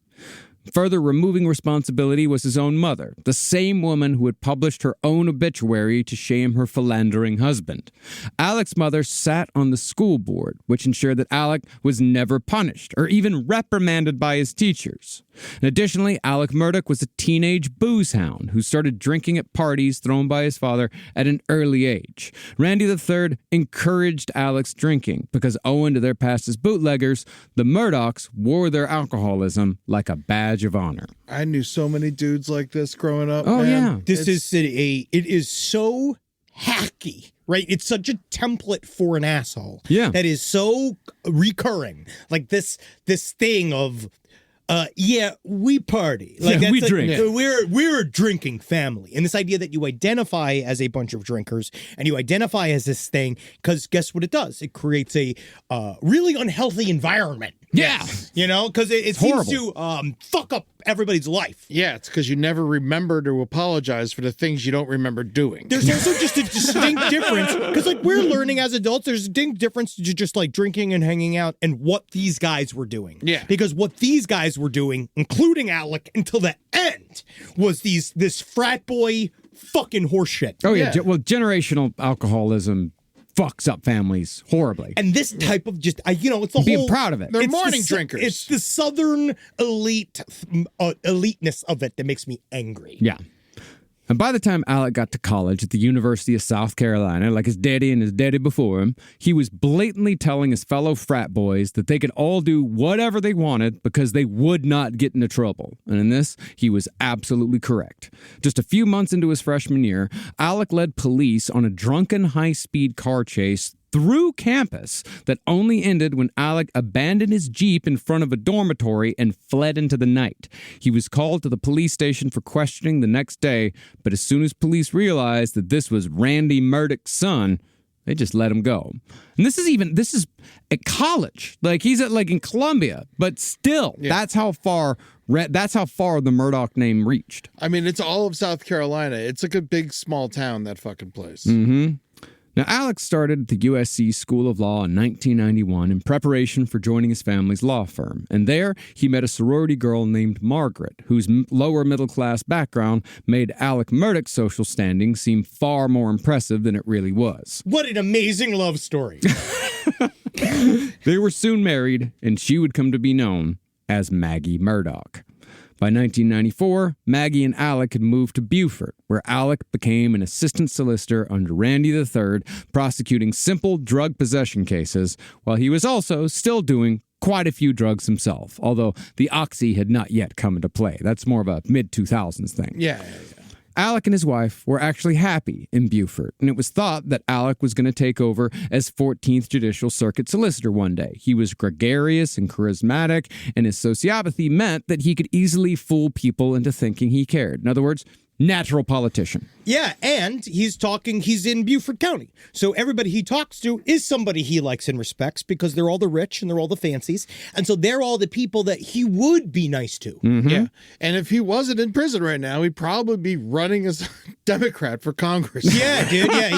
Speaker 7: Further removing responsibility was his own mother, the same woman who had published her own obituary to shame her philandering husband. Alec's mother sat on the school board, which ensured that Alec was never punished or even reprimanded by his teachers. And additionally, Alex Murdaugh was a teenage booze hound who started drinking at parties thrown by his father at an early age. Randy III encouraged Alex drinking because, owing to their past as bootleggers, the Murdaughs wore their alcoholism like a badge of honor.
Speaker 8: I knew so many dudes like this growing up.
Speaker 7: Oh,
Speaker 8: man.
Speaker 7: yeah.
Speaker 1: It is so hacky, right? It's such a template for an asshole.
Speaker 7: Yeah.
Speaker 1: That is so recurring. Like this thing of yeah, we party. Like
Speaker 7: Yeah, we
Speaker 1: that's
Speaker 7: drink.
Speaker 1: We're a drinking family. And this idea that you identify as a bunch of drinkers and you identify as this thing, because guess what it does? It creates a really unhealthy environment.
Speaker 7: Yeah.
Speaker 1: You know, because it seems to fuck up everybody's life.
Speaker 8: Yeah, it's because you never remember to apologize for the things you don't remember doing.
Speaker 1: There's also just a distinct difference, because like we're learning as adults, there's a distinct difference to just like drinking and hanging out and what these guys were doing.
Speaker 8: Yeah.
Speaker 1: Because what these guys were doing, including Alec until the end, was this frat boy fucking horseshit.
Speaker 7: Oh, yeah. Well, generational alcoholism fucks up families horribly.
Speaker 1: And this type of just, it's the
Speaker 7: Being
Speaker 1: whole...
Speaker 7: proud of it.
Speaker 8: They're
Speaker 1: it's
Speaker 8: morning
Speaker 1: the,
Speaker 8: drinkers.
Speaker 1: It's the southern eliteness of it that makes me angry.
Speaker 7: Yeah. And by the time Alec got to college at the University of South Carolina, like his daddy and his daddy before him, he was blatantly telling his fellow frat boys that they could all do whatever they wanted because they would not get into trouble. And in this, he was absolutely correct. Just a few months into his freshman year, Alec led police on a drunken high-speed car chase through campus that only ended when Alec abandoned his Jeep in front of a dormitory and fled into the night. He was called to the police station for questioning the next day, but as soon as police realized that this was Randy Murdaugh's son, they just let him go. And this is at college. Like he's in Columbia, but still, that's how far the Murdaugh name reached.
Speaker 8: I mean, it's all of South Carolina. It's like a big, small town, that fucking place.
Speaker 7: Mm-hmm. Now, Alex started at the USC School of Law in 1991 in preparation for joining his family's law firm. And there, he met a sorority girl named Margaret, whose lower middle-class background made Alex Murdaugh's social standing seem far more impressive than it really was.
Speaker 1: What an amazing love story.
Speaker 7: They were soon married, and she would come to be known as Maggie Murdaugh. By 1994, Maggie and Alec had moved to Beaufort, where Alec became an assistant solicitor under Randy III, prosecuting simple drug possession cases, while he was also still doing quite a few drugs himself, although the oxy had not yet come into play. That's more of a mid-2000s thing.
Speaker 8: Yeah.
Speaker 7: Alec and his wife were actually happy in Beaufort, and it was thought that Alec was going to take over as 14th Judicial Circuit Solicitor one day. He was gregarious and charismatic, and his sociopathy meant that he could easily fool people into thinking he cared. In other words, natural politician.
Speaker 1: Yeah, and he's in Beaufort County. So everybody he talks to is somebody he likes and respects because they're all the rich and they're all the fancies. And so they're all the people that he would be nice to.
Speaker 7: Mm-hmm.
Speaker 8: Yeah. And if he wasn't in prison right now, he'd probably be running as a Democrat for Congress.
Speaker 1: Yeah, dude. Yeah,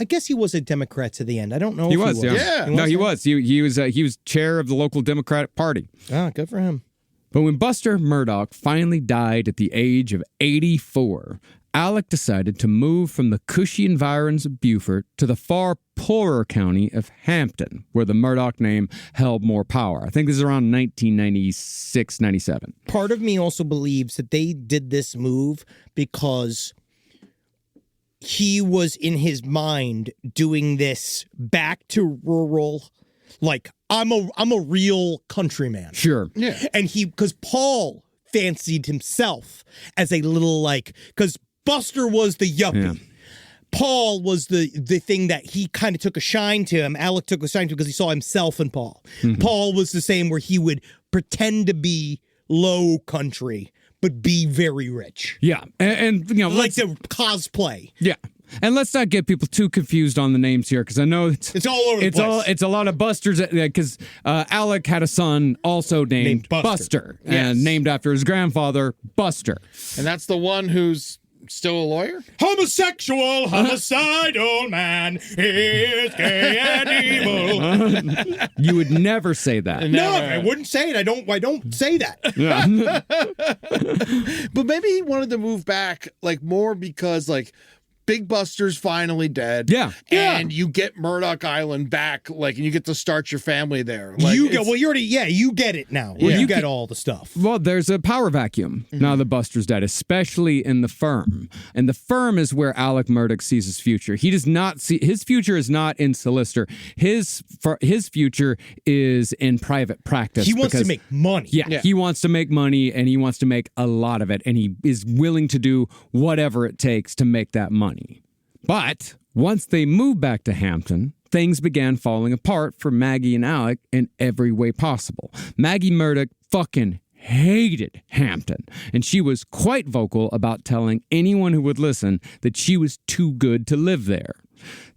Speaker 1: I guess he was a Democrat to the end. I don't know if he was.
Speaker 7: Yeah.
Speaker 8: Yeah.
Speaker 7: He was chair of the local Democratic Party.
Speaker 1: Ah, good for him.
Speaker 7: But when Buster Murdaugh finally died at the age of 84, Alec decided to move from the cushy environs of Beaufort to the far poorer county of Hampton, where the Murdaugh name held more power. I think this is around 1996, 97.
Speaker 1: Part of me also believes that they did this move because he was in his mind doing this back to rural, like, I'm a real countryman.
Speaker 7: Sure.
Speaker 8: Yeah.
Speaker 1: And because Paul fancied himself as a little, like, because Buster was the yuppie.
Speaker 7: Yeah.
Speaker 1: Paul was the thing that he kind of took a shine to him. Alec took a shine to him because he saw himself in Paul.
Speaker 7: Mm-hmm.
Speaker 1: Paul was the same, where he would pretend to be low country, but be very rich.
Speaker 7: Yeah. And you know,
Speaker 1: Like the cosplay.
Speaker 7: yeah. And let's not get people too confused on the names here, because I know it's
Speaker 1: all over the place.
Speaker 7: It's a lot of Busters, because Alec had a son also named Buster,
Speaker 8: Yes.
Speaker 7: and named after his grandfather, Buster.
Speaker 8: And that's the one who's still a lawyer?
Speaker 1: Homosexual, homicidal man is gay and evil.
Speaker 7: You would never say that.
Speaker 1: No, I wouldn't say it. I don't say that.
Speaker 7: Yeah.
Speaker 8: But maybe he wanted to move back, like, more because, like, Big Buster's finally dead.
Speaker 7: Yeah.
Speaker 8: And you get Murdoch Island back, like, and you get to start your family there. Like,
Speaker 1: You get it now.
Speaker 8: Yeah.
Speaker 1: You get all the stuff.
Speaker 7: Well, there's a power vacuum now that Buster's dead, especially in the firm. And the firm is where Alec Murdaugh sees his future. He does not see his future is not in Solicitor. His future is in private practice.
Speaker 1: He wants to
Speaker 7: because-
Speaker 1: make money.
Speaker 7: Yeah, he wants to make money, and he wants to make a lot of it, and he is willing to do whatever it takes to make that money. But once they moved back to Hampton, things began falling apart for Maggie and Alec in every way possible. Maggie Murdaugh fucking hated Hampton, and she was quite vocal about telling anyone who would listen that she was too good to live there.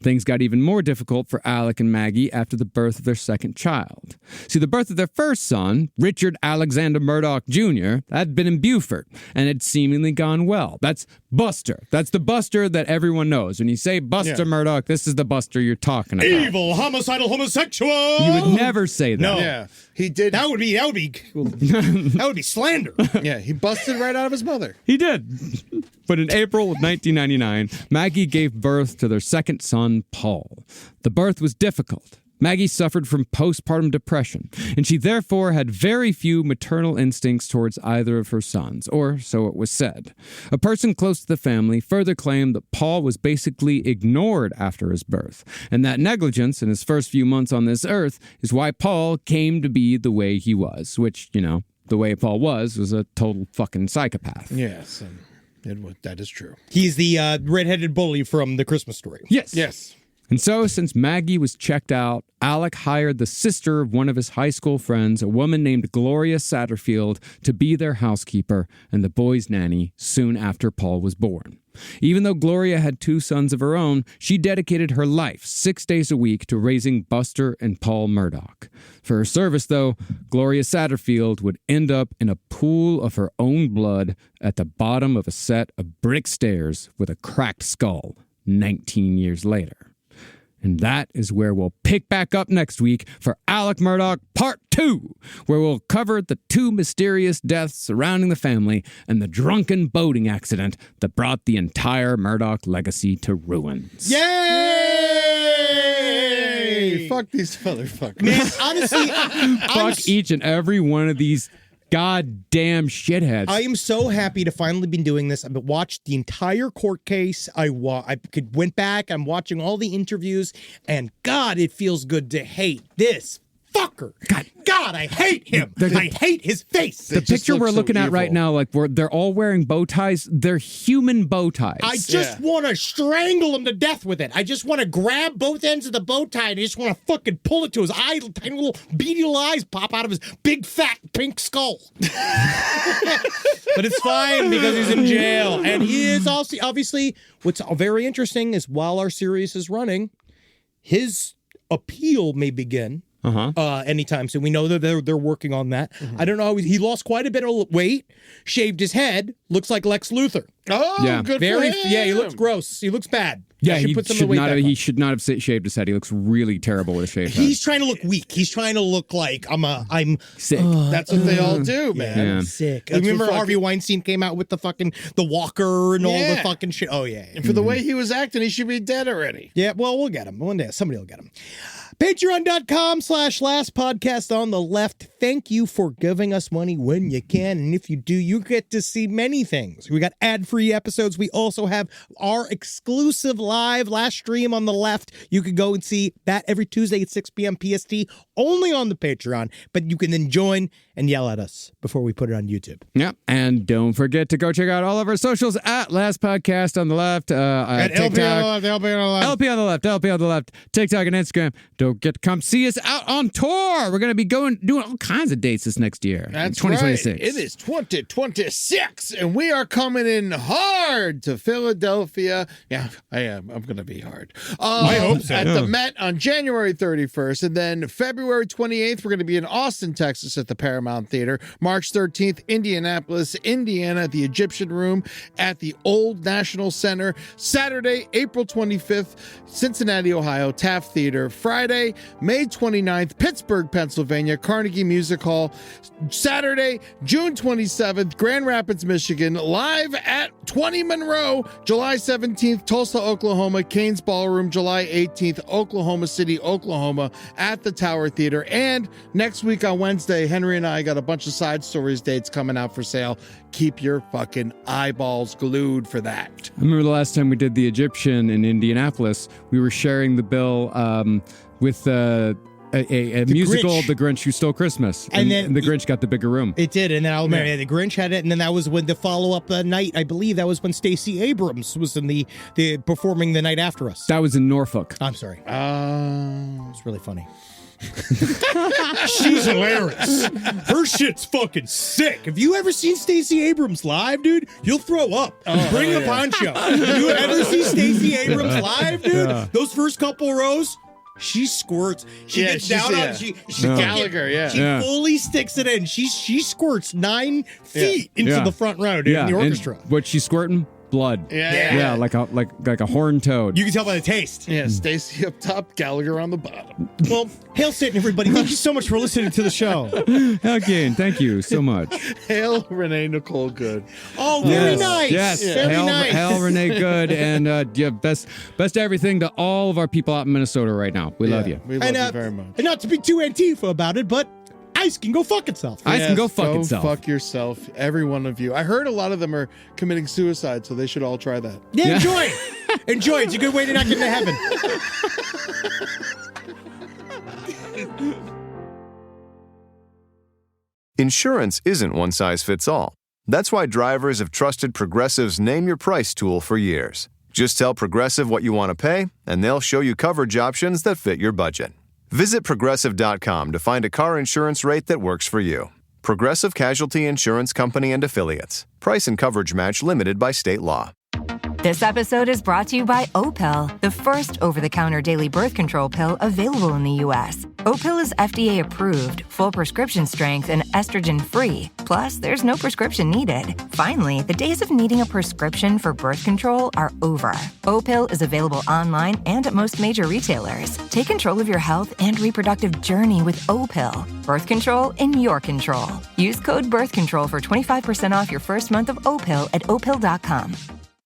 Speaker 7: Things got even more difficult for Alec and Maggie after the birth of their second child. See, the birth of their first son, Richard Alexander Murdaugh Jr., had been in Beaufort and had seemingly gone well. That's Buster. That's the Buster that everyone knows. When you say Buster Murdaugh, this is the Buster you're talking about.
Speaker 1: Evil, homicidal, homosexual.
Speaker 7: You would never say that.
Speaker 1: No.
Speaker 8: Yeah. He did.
Speaker 1: That would be slander.
Speaker 8: Yeah, he busted right out of his mother.
Speaker 7: He did. But in April of 1999, Maggie gave birth to their second son, Paul. The birth was difficult. Maggie suffered from postpartum depression, and she therefore had very few maternal instincts towards either of her sons, or so it was said. A person close to the family further claimed that Paul was basically ignored after his birth, and that negligence in his first few months on this earth is why Paul came to be the way he was, which, you know, the way Paul was a total fucking psychopath.
Speaker 8: Yes, that is true.
Speaker 1: He's the redheaded bully from The Christmas Story.
Speaker 7: Yes.
Speaker 8: Yes.
Speaker 7: And so, since Maggie was checked out, Alec hired the sister of one of his high school friends, a woman named Gloria Satterfield, to be their housekeeper and the boy's nanny soon after Paul was born. Even though Gloria had two sons of her own, she dedicated her life 6 days a week to raising Buster and Paul Murdaugh. For her service, though, Gloria Satterfield would end up in a pool of her own blood at the bottom of a set of brick stairs with a cracked skull 19 years later. And that is where we'll pick back up next week for Alec Murdaugh Part 2, where we'll cover the two mysterious deaths surrounding the family and the drunken boating accident that brought the entire Murdaugh legacy to ruins.
Speaker 8: Yay! Fuck these motherfuckers.
Speaker 1: Man, honestly,
Speaker 7: Fuck each and every one of these goddamn shitheads.
Speaker 1: I am so happy to finally be doing this. I've watched the entire court case. I went back. I'm watching all the interviews, and God, it feels good to hate this fucker. God, I hate him. I hate his face.
Speaker 7: The picture we're looking at right now, like they're all wearing bow ties. They're human bow ties.
Speaker 1: I just want to strangle him to death with it. I just want to grab both ends of the bow tie and I just want to fucking pull it to his eye. Tiny little beady little eyes pop out of his big fat pink skull. But it's fine because he's in jail. And he is also, obviously, what's very interesting is while our series is running, his appeal may begin. Anytime soon. We know that they're working on that. I don't know. He lost quite a bit of weight, shaved his head, looks like Lex Luthor.
Speaker 8: Oh,
Speaker 7: Yeah.
Speaker 8: good for him.
Speaker 1: Yeah, he looks gross. He looks bad.
Speaker 7: Yeah,
Speaker 8: She
Speaker 7: he
Speaker 8: put some of the
Speaker 7: should
Speaker 8: weight
Speaker 7: not.
Speaker 8: back
Speaker 7: He
Speaker 8: on.
Speaker 7: should not have shaved his head. He looks really terrible with a shaved head.
Speaker 1: He's trying to look weak. He's trying to look like I'm
Speaker 7: Sick.
Speaker 8: That's what they all do, man.
Speaker 7: Yeah.
Speaker 1: I'm sick.
Speaker 8: That's
Speaker 1: Remember
Speaker 8: what
Speaker 1: Harvey Weinstein came out with the walker and all the
Speaker 8: Yeah.
Speaker 1: fucking shit. Oh yeah.
Speaker 8: And for the way he was acting, he should be dead already.
Speaker 1: Yeah, well, we'll get him. One day, somebody will get him. Patreon.com/lastpodcast on the left. Thank you for giving us money when you can. And if you do, you get to see many things. We got ad-free episodes. We also have our exclusive live last stream on the left. You can go and see that every Tuesday at 6 p.m. PST, only on the Patreon. But you can then join and yell at us before we put it on YouTube.
Speaker 7: Yeah, and don't forget to go check out all of our socials at Last Podcast on the left.
Speaker 1: At
Speaker 7: TikTok,
Speaker 1: LP on the left, LP on the left.
Speaker 7: LP on the left, LP on the left, TikTok and Instagram. Don't forget to come see us out on tour. We're going to be doing all kinds of dates this next year.
Speaker 8: That's
Speaker 7: 2026.
Speaker 8: right. It is 2026, and we are coming in hard to Philadelphia. Yeah, I am. I'm going to be hard.
Speaker 1: I hope so.
Speaker 8: At the Met on January 31st, and then February 28th, we're going to be in Austin, Texas at the Paramount Theater. March 13th, Indianapolis, Indiana at the Egyptian Room at the Old National Center. Saturday, April 25th, Cincinnati, Ohio, Taft Theater. Friday, May 29th, Pittsburgh, Pennsylvania, Carnegie Music Hall. Saturday, June 27th, Grand Rapids, Michigan, live at 20 Monroe. July 17th, Tulsa, Oklahoma, Cain's Ballroom. July 18th, Oklahoma City, Oklahoma at the Tower Theater. And next week on Wednesday, Henry and I got a bunch of Side Stories dates coming out for sale. Keep your fucking eyeballs glued for that.
Speaker 7: I remember the last time we did the Egyptian in Indianapolis, we were sharing the bill with a musical,
Speaker 1: Grinch.
Speaker 7: The Grinch Who Stole Christmas.
Speaker 1: And then
Speaker 7: the Grinch got the bigger room.
Speaker 1: It did, and then I'll remember the Grinch had it, and then that was when the follow-up night, I believe that was when Stacey Abrams was in the performing the night after us.
Speaker 7: That was in Norfolk.
Speaker 1: I'm sorry. It's really funny. She's hilarious. Her shit's fucking sick. Have you ever seen Stacey Abrams live, dude? You'll throw up. Bring the poncho. You ever see Stacey Abrams live, dude?
Speaker 7: Yeah.
Speaker 1: Those first couple rows, she squirts. She gets down on. She
Speaker 8: Gallagher, yeah.
Speaker 1: She fully sticks it in. She squirts 9 feet into the front row, dude, in the orchestra.
Speaker 7: And what she's squirting? Blood.
Speaker 8: Yeah.
Speaker 7: like a horned toad.
Speaker 1: You can tell by the taste.
Speaker 8: Yeah, Stacy up top, Gallagher on the bottom.
Speaker 1: Well, hail Satan, everybody. Thank you so much for listening to the show.
Speaker 7: Again, thank you so much.
Speaker 8: Hail Renee Nicole Good.
Speaker 1: Oh, very nice.
Speaker 7: Yes.
Speaker 1: Very nice.
Speaker 7: Hail Renee Good, and best everything to all of our people out in Minnesota right now. We love you.
Speaker 8: We love you very much.
Speaker 1: And not to be too Antifa about it, but ICE can go fuck itself.
Speaker 7: ICE can go fuck itself.
Speaker 8: Fuck yourself, every one of you. I heard a lot of them are committing suicide, so they should all try that.
Speaker 1: Yeah, enjoy it. Enjoy it. It's a good way to not get into heaven.
Speaker 10: Insurance isn't one size fits all. That's why drivers have trusted Progressive's Name Your Price tool for years. Just tell Progressive what you want to pay, and they'll show you coverage options that fit your budget. Visit Progressive.com to find a car insurance rate that works for you. Progressive Casualty Insurance Company and Affiliates. Price and coverage match limited by state law.
Speaker 11: This episode is brought to you by Opill, the first over-the-counter daily birth control pill available in the U.S. Opill is FDA approved, full prescription strength, and estrogen-free. Plus, there's no prescription needed. Finally, the days of needing a prescription for birth control are over. Opill is available online and at most major retailers. Take control of your health and reproductive journey with Opill. Birth control in your control. Use code BIRTHCONTROL for 25% off your first month of Opill at Opill.com.